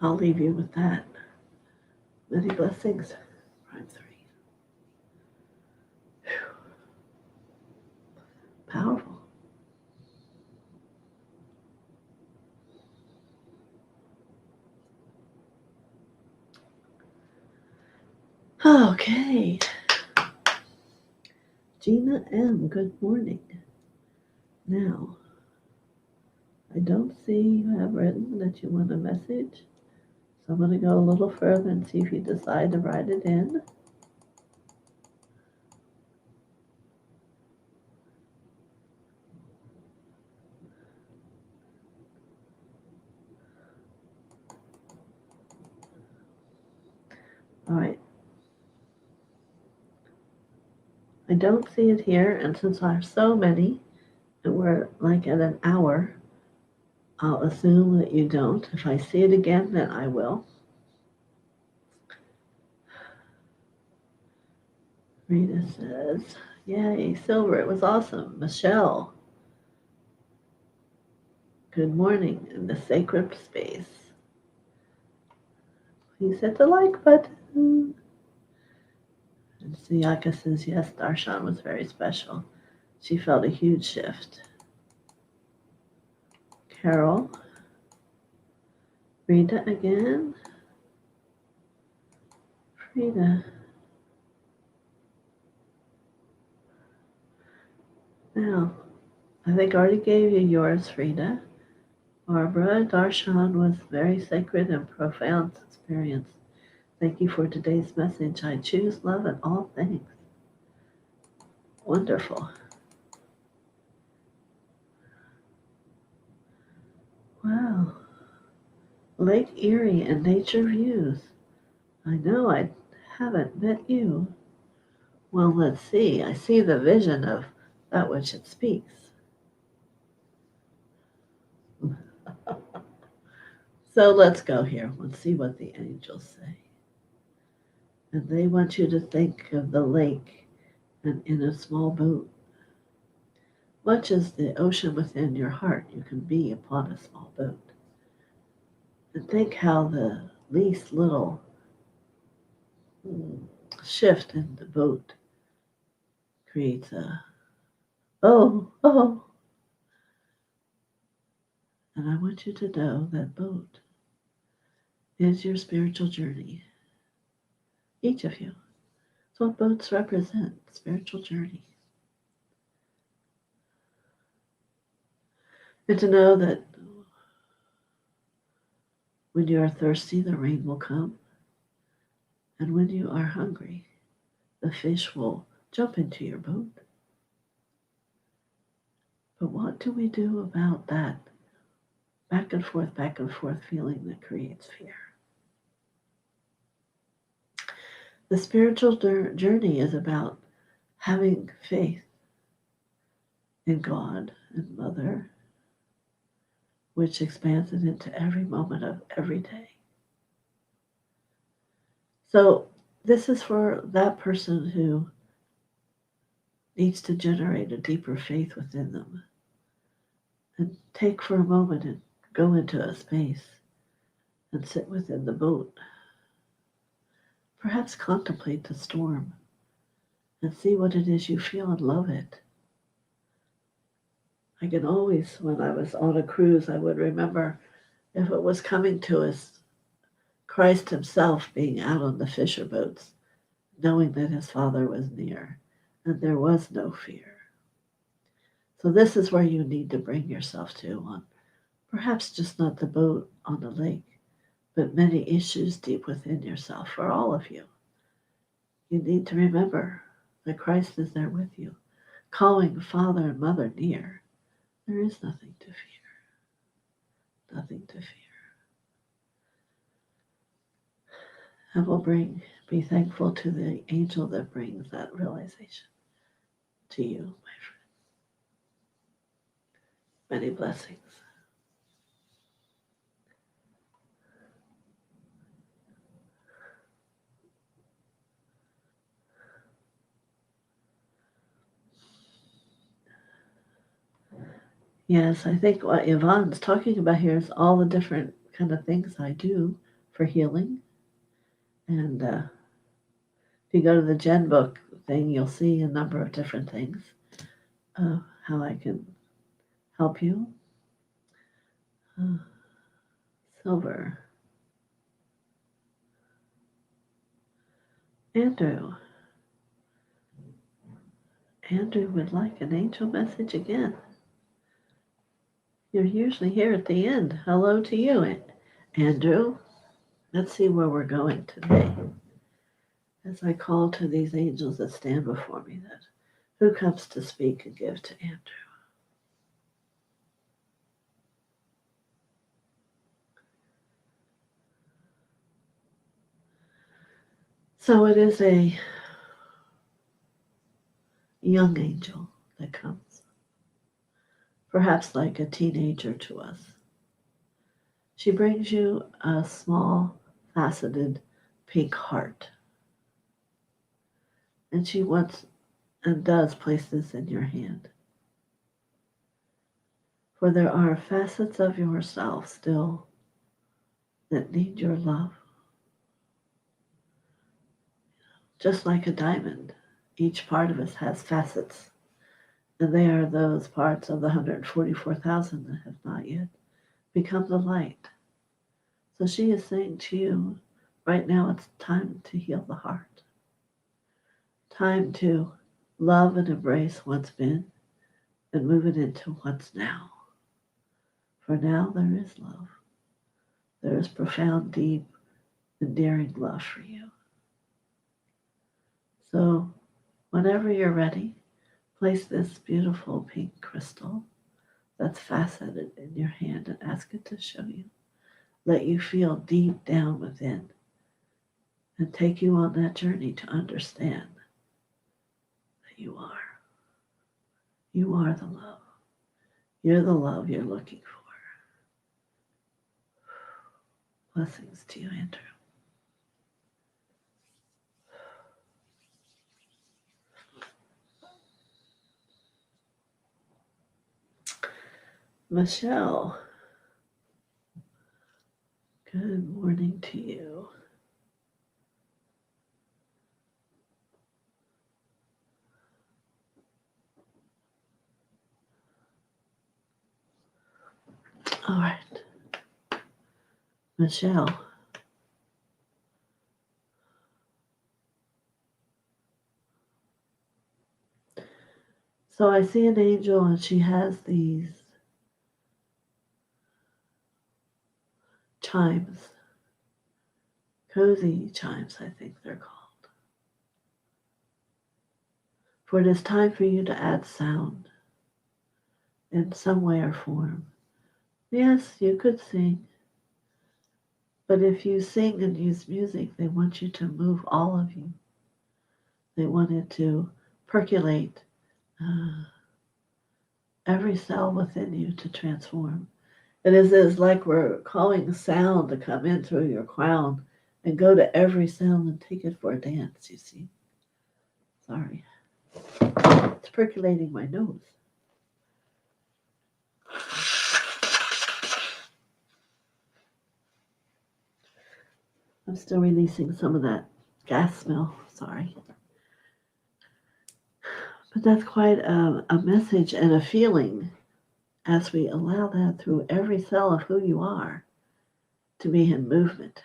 I'll leave you with that. Many blessings. Prime 3. Whew. Powerful. Okay. Gina M., good morning. Now, I don't see you have written that you want a message, so I'm going to go a little further and see if you decide to write it in. All right. I don't see it here, and since I have so many, and we're like at an hour, I'll assume that you don't. If I see it again, then I will. Rita says, yay, silver, it was awesome. Michelle, good morning in the sacred space. Please hit the like button. And Siyaka says, yes, Darshan was very special. She felt a huge shift. Carol, Rita again. Frida. Now, I think I already gave you yours, Frida. Barbara, Darshan was very sacred and profound experience. Thank you for today's message. I choose love in all things. Wonderful. Wow. Lake Erie and nature views. I know I haven't met you. Well, let's see. I see the vision of that which it speaks. So let's go here. Let's see what the angels say. And they want you to think of the lake and in a small boat. Much as the ocean within your heart, you can be upon a small boat. And think how the least little shift in the boat creates a, oh. And I want you to know that boat is your spiritual journey. Each of you. It's what boats represent, spiritual journey. And to know that when you are thirsty, the rain will come. And when you are hungry, the fish will jump into your boat. But what do we do about that back and forth feeling that creates fear? The spiritual journey is about having faith in God and Mother, which expands it into every moment of every day. So this is for that person who needs to generate a deeper faith within them. And take for a moment and go into a space and sit within the boat. Perhaps contemplate the storm and see what it is you feel and love it. I can always, when I was on a cruise, I would remember if it was coming to us, Christ himself being out on the fisher boats, knowing that his Father was near, and there was no fear. So this is where you need to bring yourself to on perhaps just not the boat on the lake, but many issues deep within yourself for all of you. You need to remember that Christ is there with you, calling Father and Mother near. There is nothing to fear. Nothing to fear. And we'll bring Be thankful to the angel that brings that realization to you, my friend. Many blessings. Yes, I think what Yvonne's talking about here is all the different kind of things I do for healing. And if you go to the Gen book thing, you'll see a number of different things how I can help you. Silver. Andrew. Andrew would like an angel message again. You're usually here at the end. Hello to you, Andrew. Let's see where we're going today. As I call to these angels that stand before me, that who comes to speak and give to Andrew? So it is a young angel that comes, perhaps like a teenager to us. She brings you a small, faceted pink heart. And she wants and does place this in your hand. For there are facets of yourself still that need your love. Just like a diamond, each part of us has facets. And they are those parts of the 144,000 that have not yet become the light. So she is saying to you, right now it's time to heal the heart. Time to love and embrace what's been and move it into what's now. For now there is love. There is profound, deep, endearing love for you. So whenever you're ready, place this beautiful pink crystal that's faceted in your hand and ask it to show you. Let you feel deep down within and take you on that journey to understand that you are. You are the love. You're the love you're looking for. Blessings to you, Andrew. Michelle, good morning to you. All right. Michelle. So I see an angel and she has these chimes, cozy chimes, I think they're called. For it is time for you to add sound in some way or form. Yes, you could sing, but if you sing and use music, they want you to move all of you. They want it to percolate every cell within you to transform. It is like we're calling sound to come in through your crown and go to every cell and take it for a dance, you see. Sorry. It's percolating my nose. I'm still releasing some of that gas smell. Sorry. But that's quite a message and a feeling as we allow that through every cell of who you are to be in movement.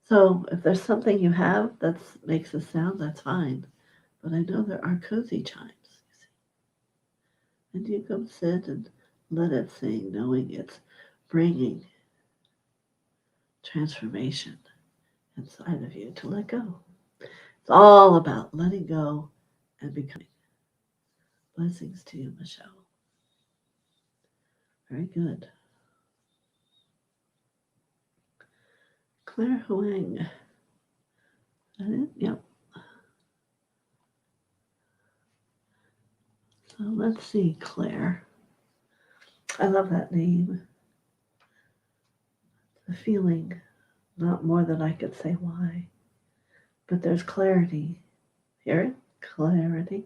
So if there's something you have that makes a sound, that's fine. But I know there are cozy chimes, you see. And you come sit and let it sing, knowing it's bringing transformation inside of you to let go. It's all about letting go and becoming. Blessings to you, Michelle. Very good. Claire Huang. Is that it? Yep. So let's see, Claire. I love that name. The feeling, not more than I could say why, but there's clarity. Hear it? Clarity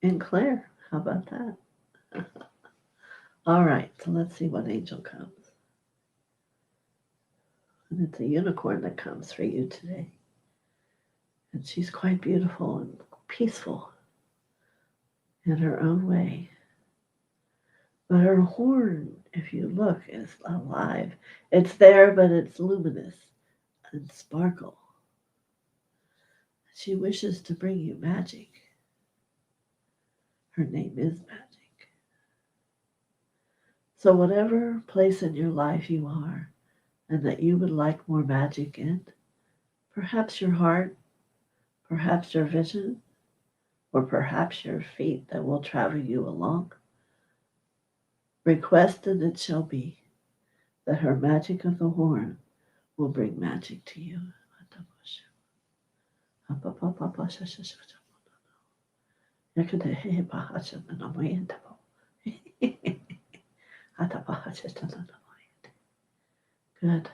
and Claire. How about that? All right, so let's see what angel comes. And it's a unicorn that comes for you today. And she's quite beautiful and peaceful in her own way. But her horn, if you look, is alive. It's there, but it's luminous and sparkle. She wishes to bring you magic. Her name is magic. So whatever place in your life you are and that you would like more magic in, perhaps your heart, perhaps your vision, or perhaps your feet that will travel you along, request and it shall be that her magic of the horn will bring magic to you. Good.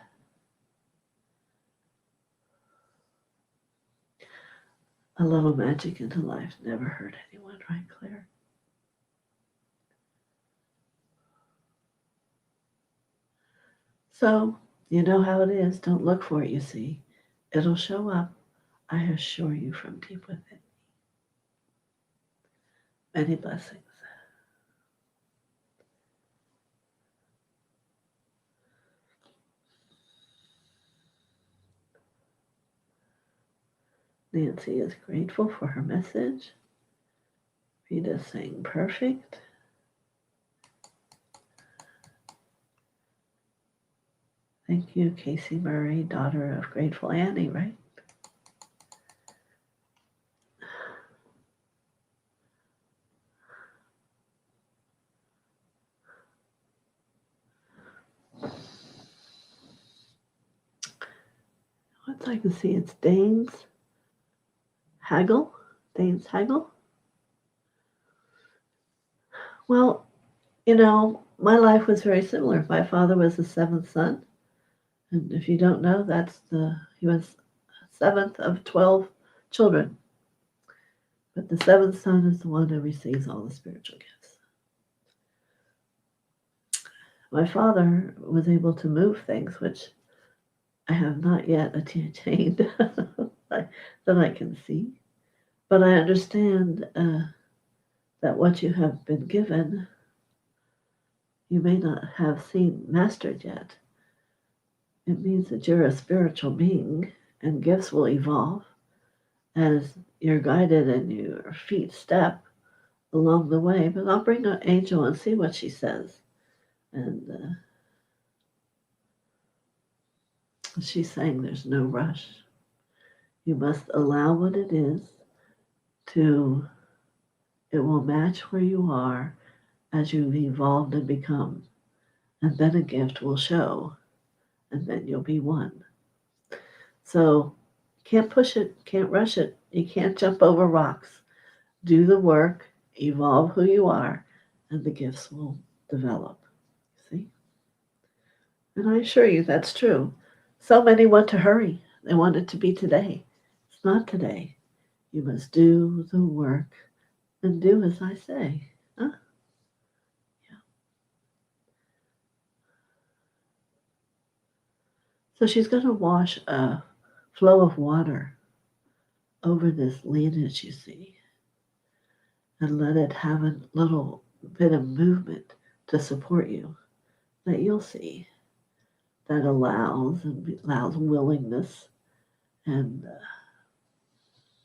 A little magic into life never hurt anyone, right, Claire? So, you know how it is. Don't look for it, you see. It'll show up, I assure you, from deep within. Many blessings. Nancy is grateful for her message. Rita's saying perfect. Thank you, Casey Murray, daughter of Grateful Annie, right? What I can see, it's Danes Hagel. Danes Hagel. Well, you know, my life was very similar. My father was the seventh son. And if you don't know, he was seventh of 12 children. But the seventh son is the one who receives all the spiritual gifts. My father was able to move things, which I have not yet attained that I can see. But I understand that what you have been given, you may not have seen mastered yet. It means that you're a spiritual being and gifts will evolve as you're guided and your feet step along the way. But I'll bring an angel and see what she says. And she's saying there's no rush. You must allow what it is it will match where you are as you've evolved and become. And then a gift will show, and then you'll be one. So can't push it, can't rush it. You can't jump over rocks. Do the work, evolve who you are, and the gifts will develop. See? And I assure you that's true. So many want to hurry. They want it to be today. It's not today. You must do the work and do as I say. Huh? Yeah. So she's going to wash a flow of water over this lineage, you see, and let it have a little bit of movement to support you that you'll see that allows willingness and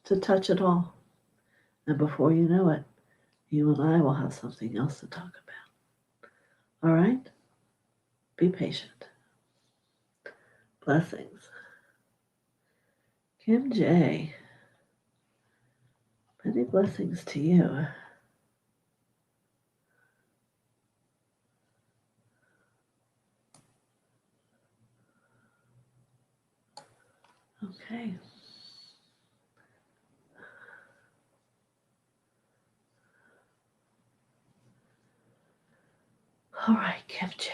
to touch it all. And before you know it, you and I will have something else to talk about. All right? Be patient. Blessings. Kim J. Many blessings to you. Okay. All right, Kim J.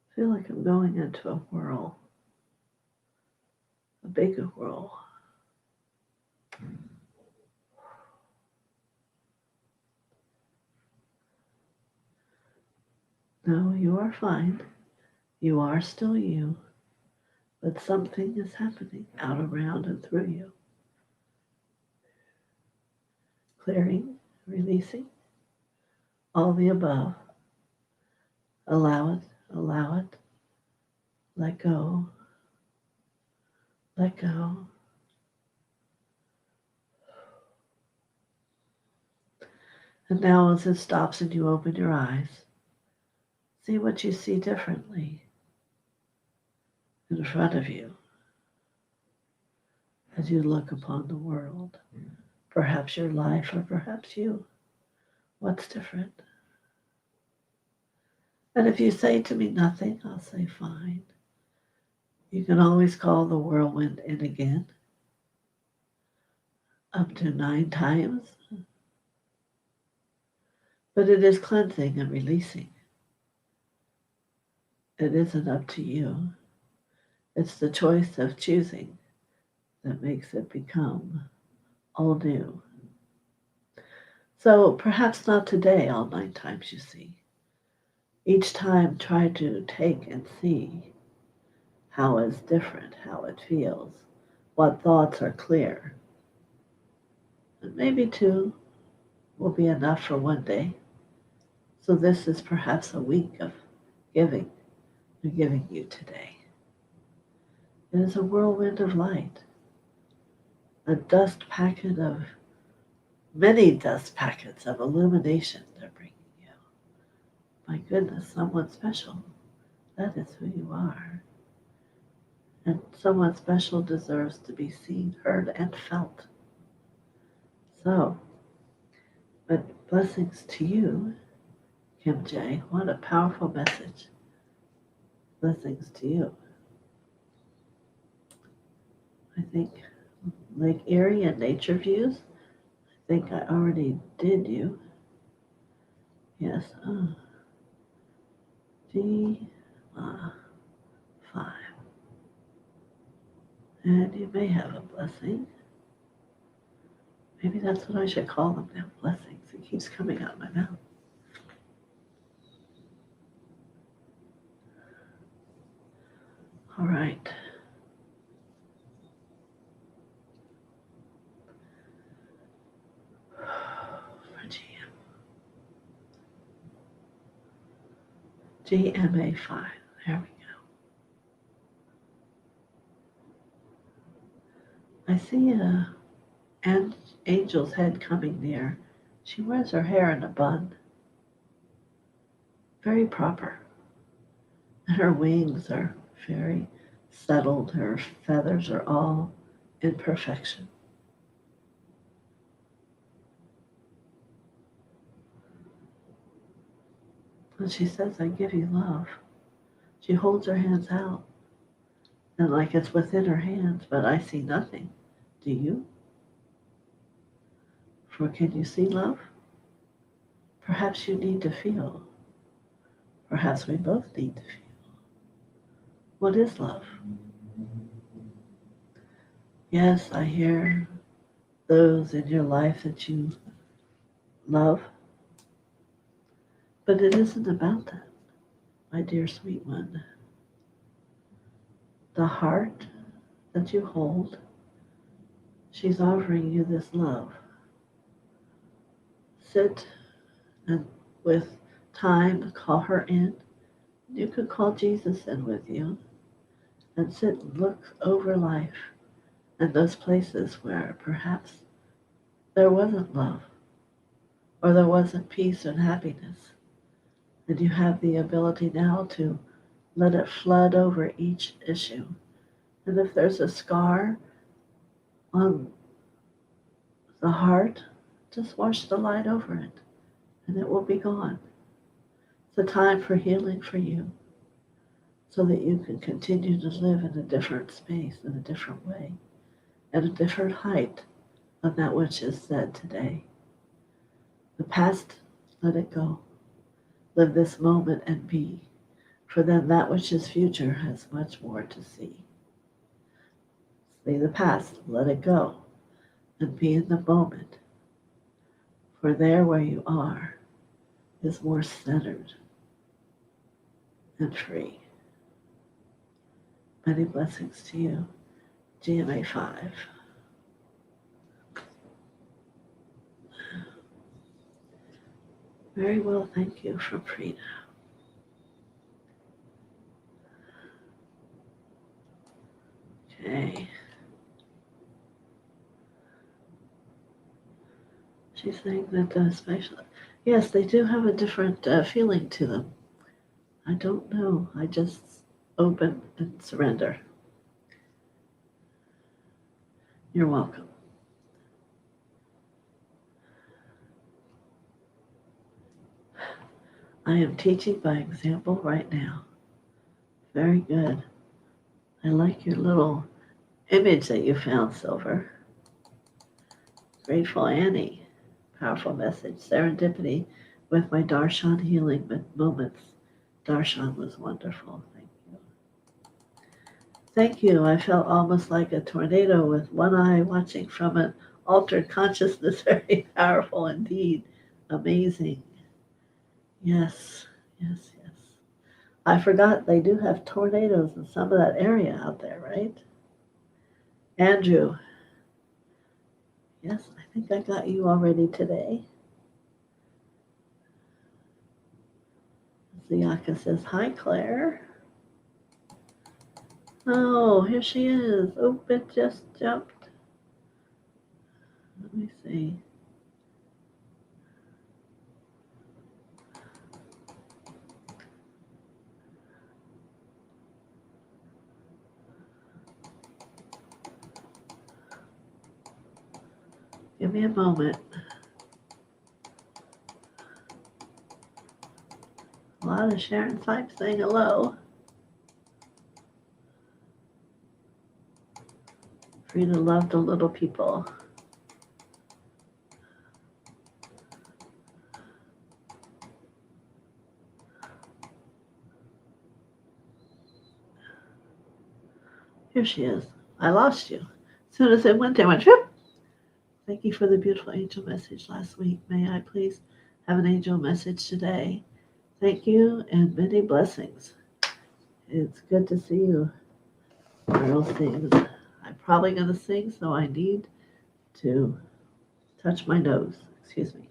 I feel like I'm going into a whirl, a bigger whirl. No, you are fine. You are still you, but something is happening out around and through you. Clearing, releasing, all the above. Allow it, let go, let go. And now as it stops and you open your eyes, see what you see differently in front of you as you look upon the world. Perhaps your life or perhaps you. What's different? And if you say to me nothing, I'll say fine. You can always call the whirlwind in again, up to 9 times. But it is cleansing and releasing. It isn't up to you. It's the choice of choosing that makes it become all new. So perhaps not today, all 9 times you see. Each time try to take and see how it's different, how it feels, what thoughts are clear. And maybe 2 will be enough for one day. So this is perhaps a week of giving. I'm giving you today. It is a whirlwind of light, a dust packet of many dust packets of illumination they're bringing you. My goodness, someone special. That is who you are. And someone special deserves to be seen, heard, and felt. So, but blessings to you, Kim J. What a powerful message. Blessings to you. I think Lake Erie and nature views. I think I already did you. Yes. G5. And you may have a blessing. Maybe that's what I should call them now, blessings. It keeps coming out of my mouth. All right. For GMA5. There we go. I see an angel's head coming near. She wears her hair in a bun. Very proper. And her wings are very settled. Her feathers are all in perfection. And she says, I give you love. She holds her hands out, and like it's within her hands, but I see nothing. Do you? For can you see love? Perhaps you need to feel. Perhaps we both need to feel. What is love? Yes, I hear those in your life that you love, but it isn't about that, my dear sweet one. The heart that you hold, she's offering you this love. Sit and with time, call her in. You could call Jesus in with you and sit and look over life and those places where perhaps there wasn't love or there wasn't peace and happiness. And you have the ability now to let it flood over each issue. And if there's a scar on the heart, just wash the light over it and it will be gone. It's a time for healing for you so that you can continue to live in a different space, in a different way, at a different height, of that which is said today. The past, let it go. Live this moment and be, for then that which is future has much more to see. See the past, let it go, and be in the moment, for there where you are is more centered and free. Many blessings to you, GMA 5. Very well, thank you from Frida. Okay. She's saying that special. Yes, they do have a different feeling to them. I don't know. I just open and surrender. You're welcome. I am teaching by example right now. Very good. I like your little image that you found, Silver. Grateful Annie. Powerful message. Serendipity with my Darshan healing moments. Darshan was wonderful. Thank you. Thank you. I felt almost like a tornado with one eye watching from an altered consciousness. Very powerful indeed. Amazing. Yes, yes, yes. I forgot they do have tornadoes in some of that area out there, right? Andrew. Yes, I think I got you already today. Ziyaka says, hi, Claire. Oh, here she is. Oh, it just jumped. Let me see. Give me a moment. A lot of Sharon Sipes saying hello. Frida loved the little people. Here she is. I lost you. As soon as it went there, I went, whoop. Thank you for the beautiful angel message last week. May I please have an angel message today? Thank you and many blessings. It's good to see you. Meryl sings. I'm probably going to sing, so I need to touch my nose. Excuse me.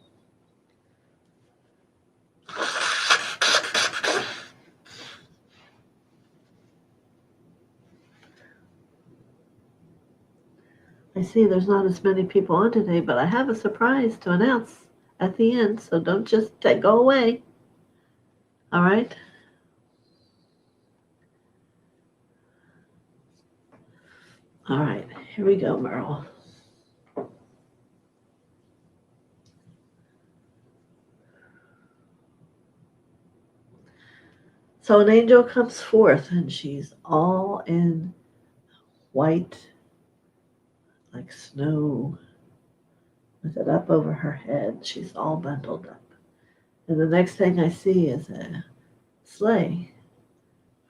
I see there's not as many people on today, but I have a surprise to announce at the end, so don't just go away. All right? All right, here we go, Merle. So an angel comes forth, and she's all in white, like snow, with it up over her head. She's all bundled up. And the next thing I see is a sleigh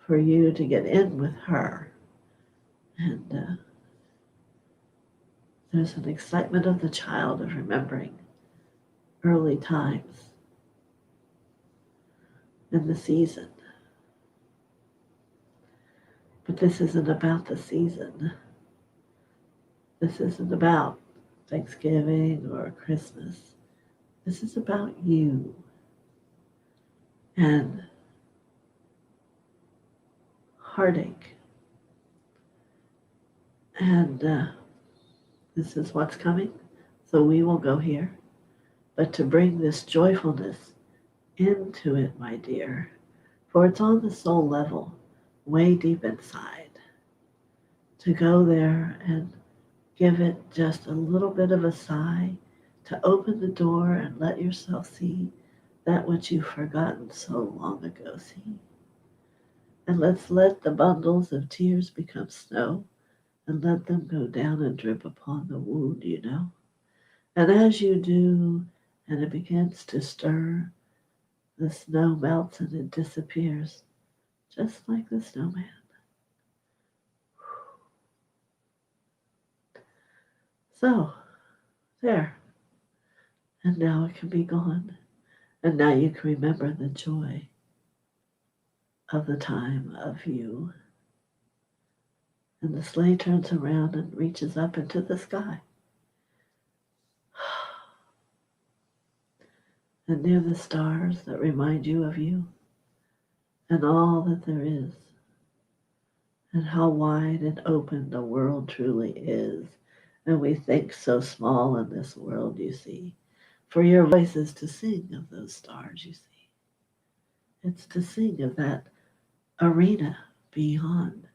for you to get in with her. And there's an excitement of the child of remembering early times in the season. But this isn't about the season. This isn't about Thanksgiving or Christmas. This is about you and heartache. And this is what's coming. So we will go here. But to bring this joyfulness into it, my dear, for it's on the soul level, way deep inside, to go there and give it just a little bit of a sigh, to open the door and let yourself see that which you've forgotten so long ago see. And let's let the bundles of tears become snow and let them go down and drip upon the wound, you know. And as you do, and it begins to stir, the snow melts and it disappears, just like the snowman. So, there. And now it can be gone. And now you can remember the joy of the time of you. And the sleigh turns around and reaches up into the sky. And near the stars that remind you of you and all that there is, and how wide and open the world truly is. And we think so small in this world, you see. For your voice is to sing of those stars, you see. It's to sing of that arena beyond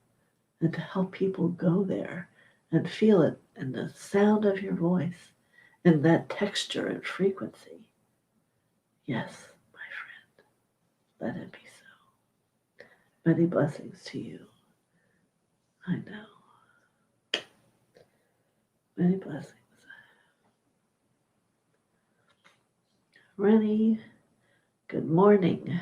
and to help people go there and feel it in the sound of your voice and that texture and frequency. Yes, my friend, let it be so. Many blessings to you. I know. Many blessings. Rennie, good morning.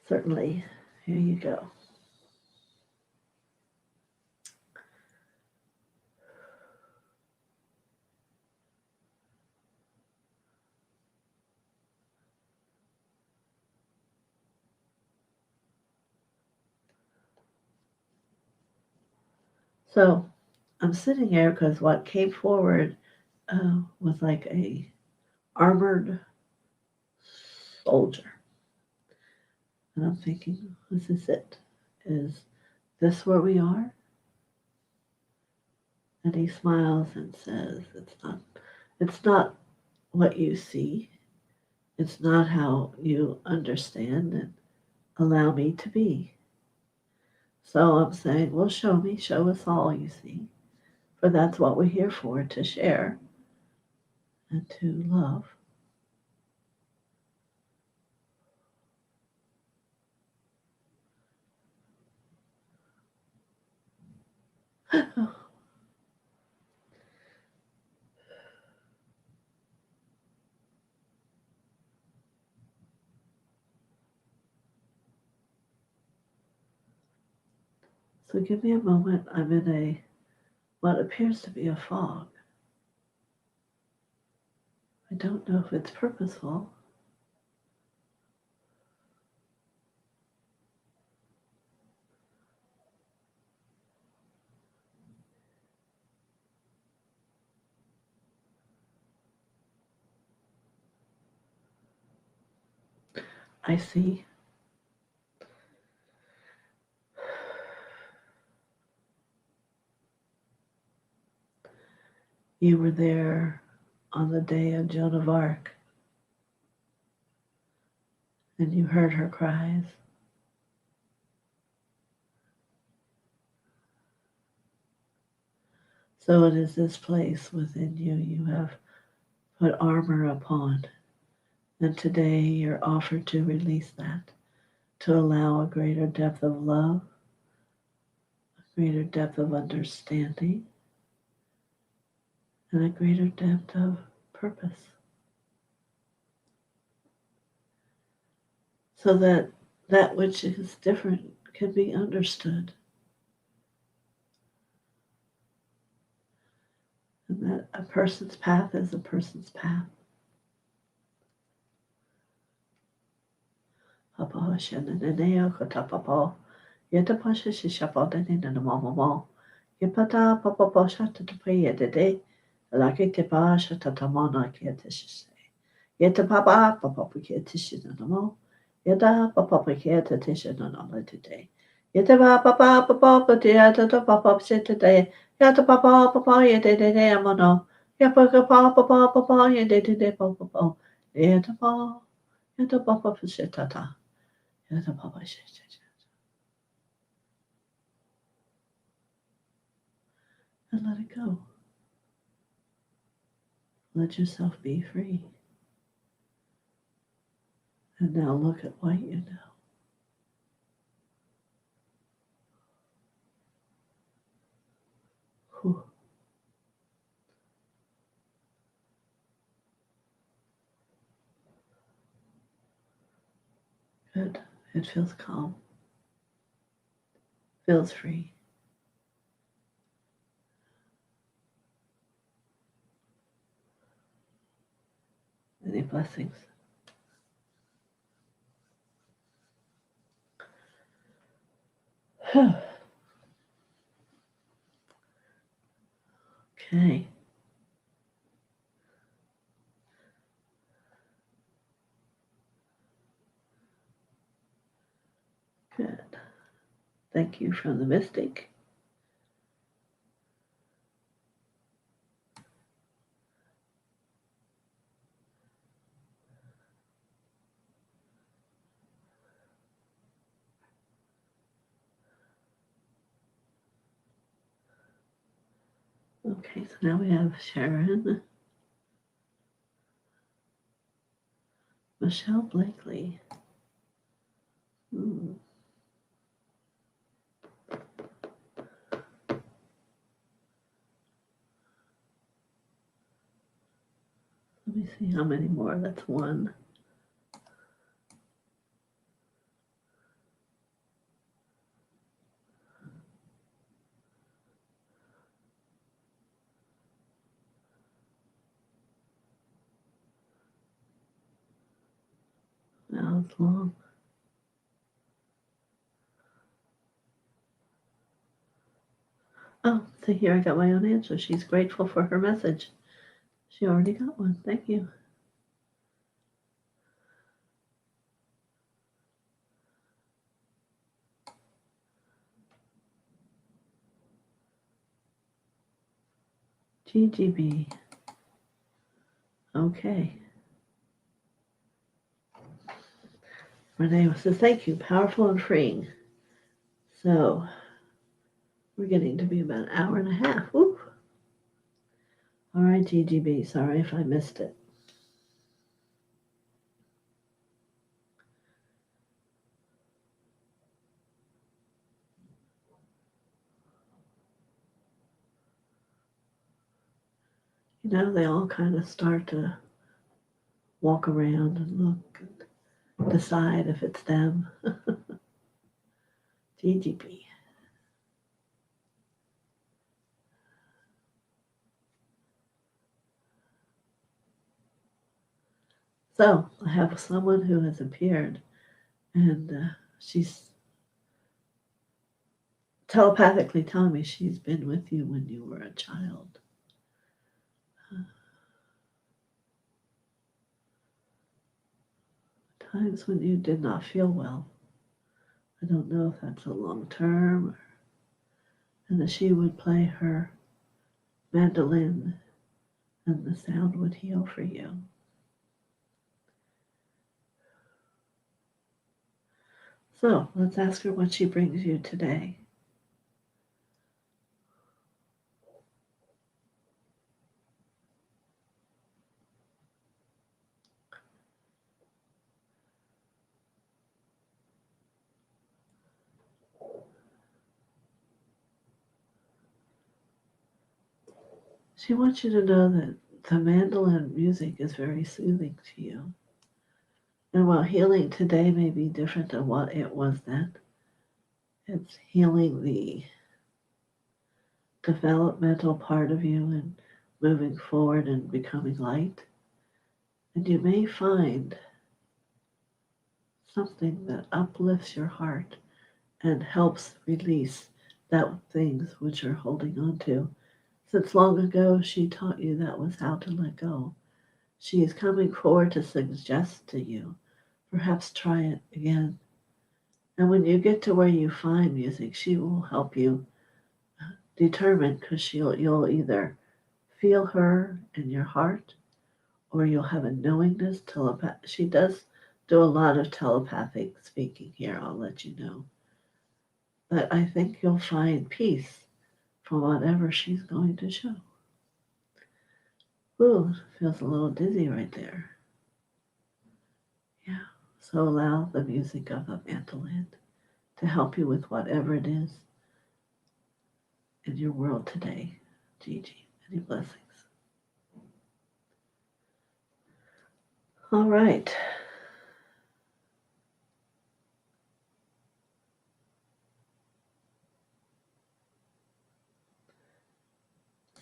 Certainly. Here you go. So I'm sitting here because what came forward was like a armored soldier. And I'm thinking, is this it? Is this where we are? And he smiles and says, it's not what you see. It's not how you understand and allow me to be. So I'm saying, well, show me, show us all, you see. For that's what we're here for, to share and to love. So give me a moment. I'm in what appears to be a fog. I don't know if it's purposeful. I see. You were there on the day of Joan of Arc, and you heard her cries. So it is this place within you you have put armor upon, and today you're offered to release that, to allow a greater depth of love, a greater depth of understanding, and a greater depth of purpose. So that that which is different can be understood. And that a person's path is a person's path. Yepata papa shata to pay it a day, like it pa shata tamana kiatis. Yet a papa papa kiatis no more. Yada papa kiatis no more today. Yet a papa papa theatre to papa sit today. Yata papa ye did a day amono. Yapaka papa ye did a day papa. Yet a papa shitata. Yet a papa shit. And let it go. Let yourself be free. And now look at what you know. Whew. Good. It feels calm. Feels free. Any blessings? Okay. Good. Thank you from the mystic. Okay, so now we have Sharon, Michelle Blakely. Hmm. Let me see how many more. That's one. Now it's long. Oh, so here I got my own answer. She's grateful for her message. She already got one. Thank you. GGB. Okay. Renee says, thank you. Powerful and freeing. So we're getting to be about an hour and a half. Woo. All right, GGB. Sorry if I missed it. You know, they all kind of start to walk around and look and decide if it's them. GGB. So I have someone who has appeared, and she's telepathically telling me she's been with you when you were a child. Times when you did not feel well. I don't know if that's a long term, and that she would play her mandolin and the sound would heal for you. So let's ask her what she brings you today. She wants you to know that the mandolin music is very soothing to you. And while healing today may be different than what it was then, it's healing the developmental part of you and moving forward and becoming light. And you may find something that uplifts your heart and helps release that things which you're holding on to. Since long ago she taught you that was how to let go. She is coming forward to suggest to you, perhaps try it again. And when you get to where you find music, she will help you determine, because you'll either feel her in your heart or you'll have a knowingness. She does do a lot of telepathic speaking here, I'll let you know. But I think you'll find peace from whatever she's going to show. Ooh, feels a little dizzy right there. Yeah, so allow the music of the mandolin to help you with whatever it is in your world today. Gigi. Many blessings. All right.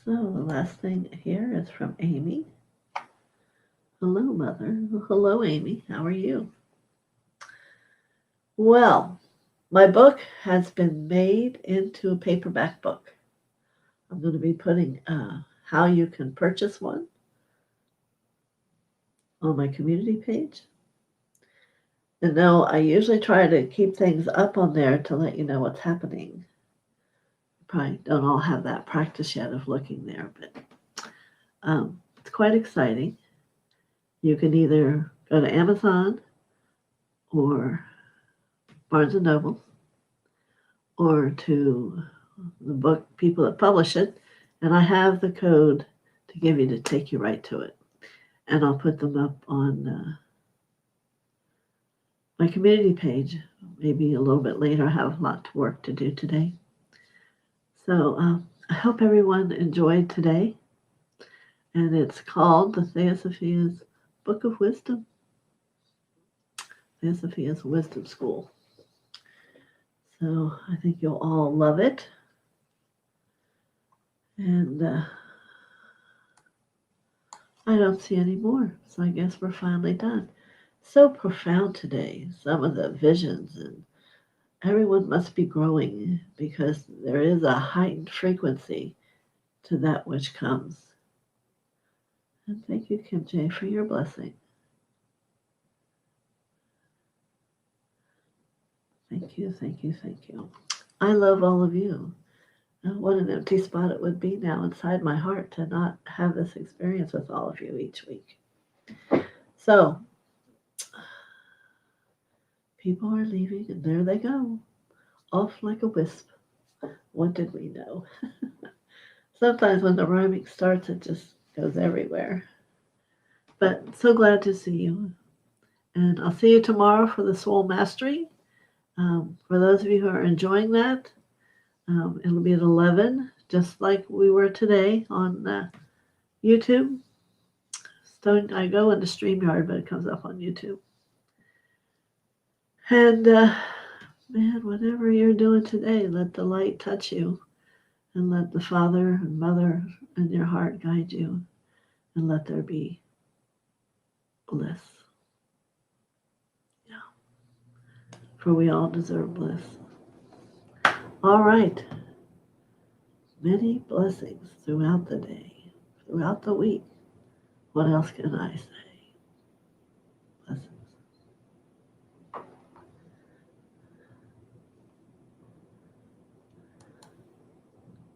So the last thing here is from Amy. Hello, Mother. Hello, Amy. How are you? Well, my book has been made into a paperback book. I'm going to be putting how you can purchase one on my community page. And now I usually try to keep things up on there to let you know what's happening. You probably don't all have that practice yet of looking there, but it's quite exciting. You can either go to Amazon or Barnes & Noble or to the book people that publish it, and I have the code to give you to take you right to it. And I'll put them up on my community page maybe a little bit later. I have a lot of work to do today. So I hope everyone enjoyed today. And it's called the TheoSophia's Book of Wisdom. TheoSophia's Wisdom School. So I think you'll all love it. And I don't see any more. So I guess we're finally done. So profound today, some of the visions, and everyone must be growing because there is a heightened frequency to that which comes. And thank you, Kim J, for your blessing. Thank you, thank you, thank you. I love all of you. What an empty spot it would be now inside my heart to not have this experience with all of you each week. So, people are leaving, and there they go, off like a wisp. What did we know? Sometimes when the rhyming starts, it just goes everywhere. But so glad to see you. And I'll see you tomorrow for the Soul Mastery. For those of you who are enjoying that, it'll be at 11, just like we were today on YouTube. I go into StreamYard, but it comes up on YouTube. And man, whatever you're doing today, let the light touch you, and let the Father and Mother in your heart guide you, and let there be bliss. Yeah. For we all deserve bliss. All right. Many blessings throughout the day, throughout the week. What else can I say?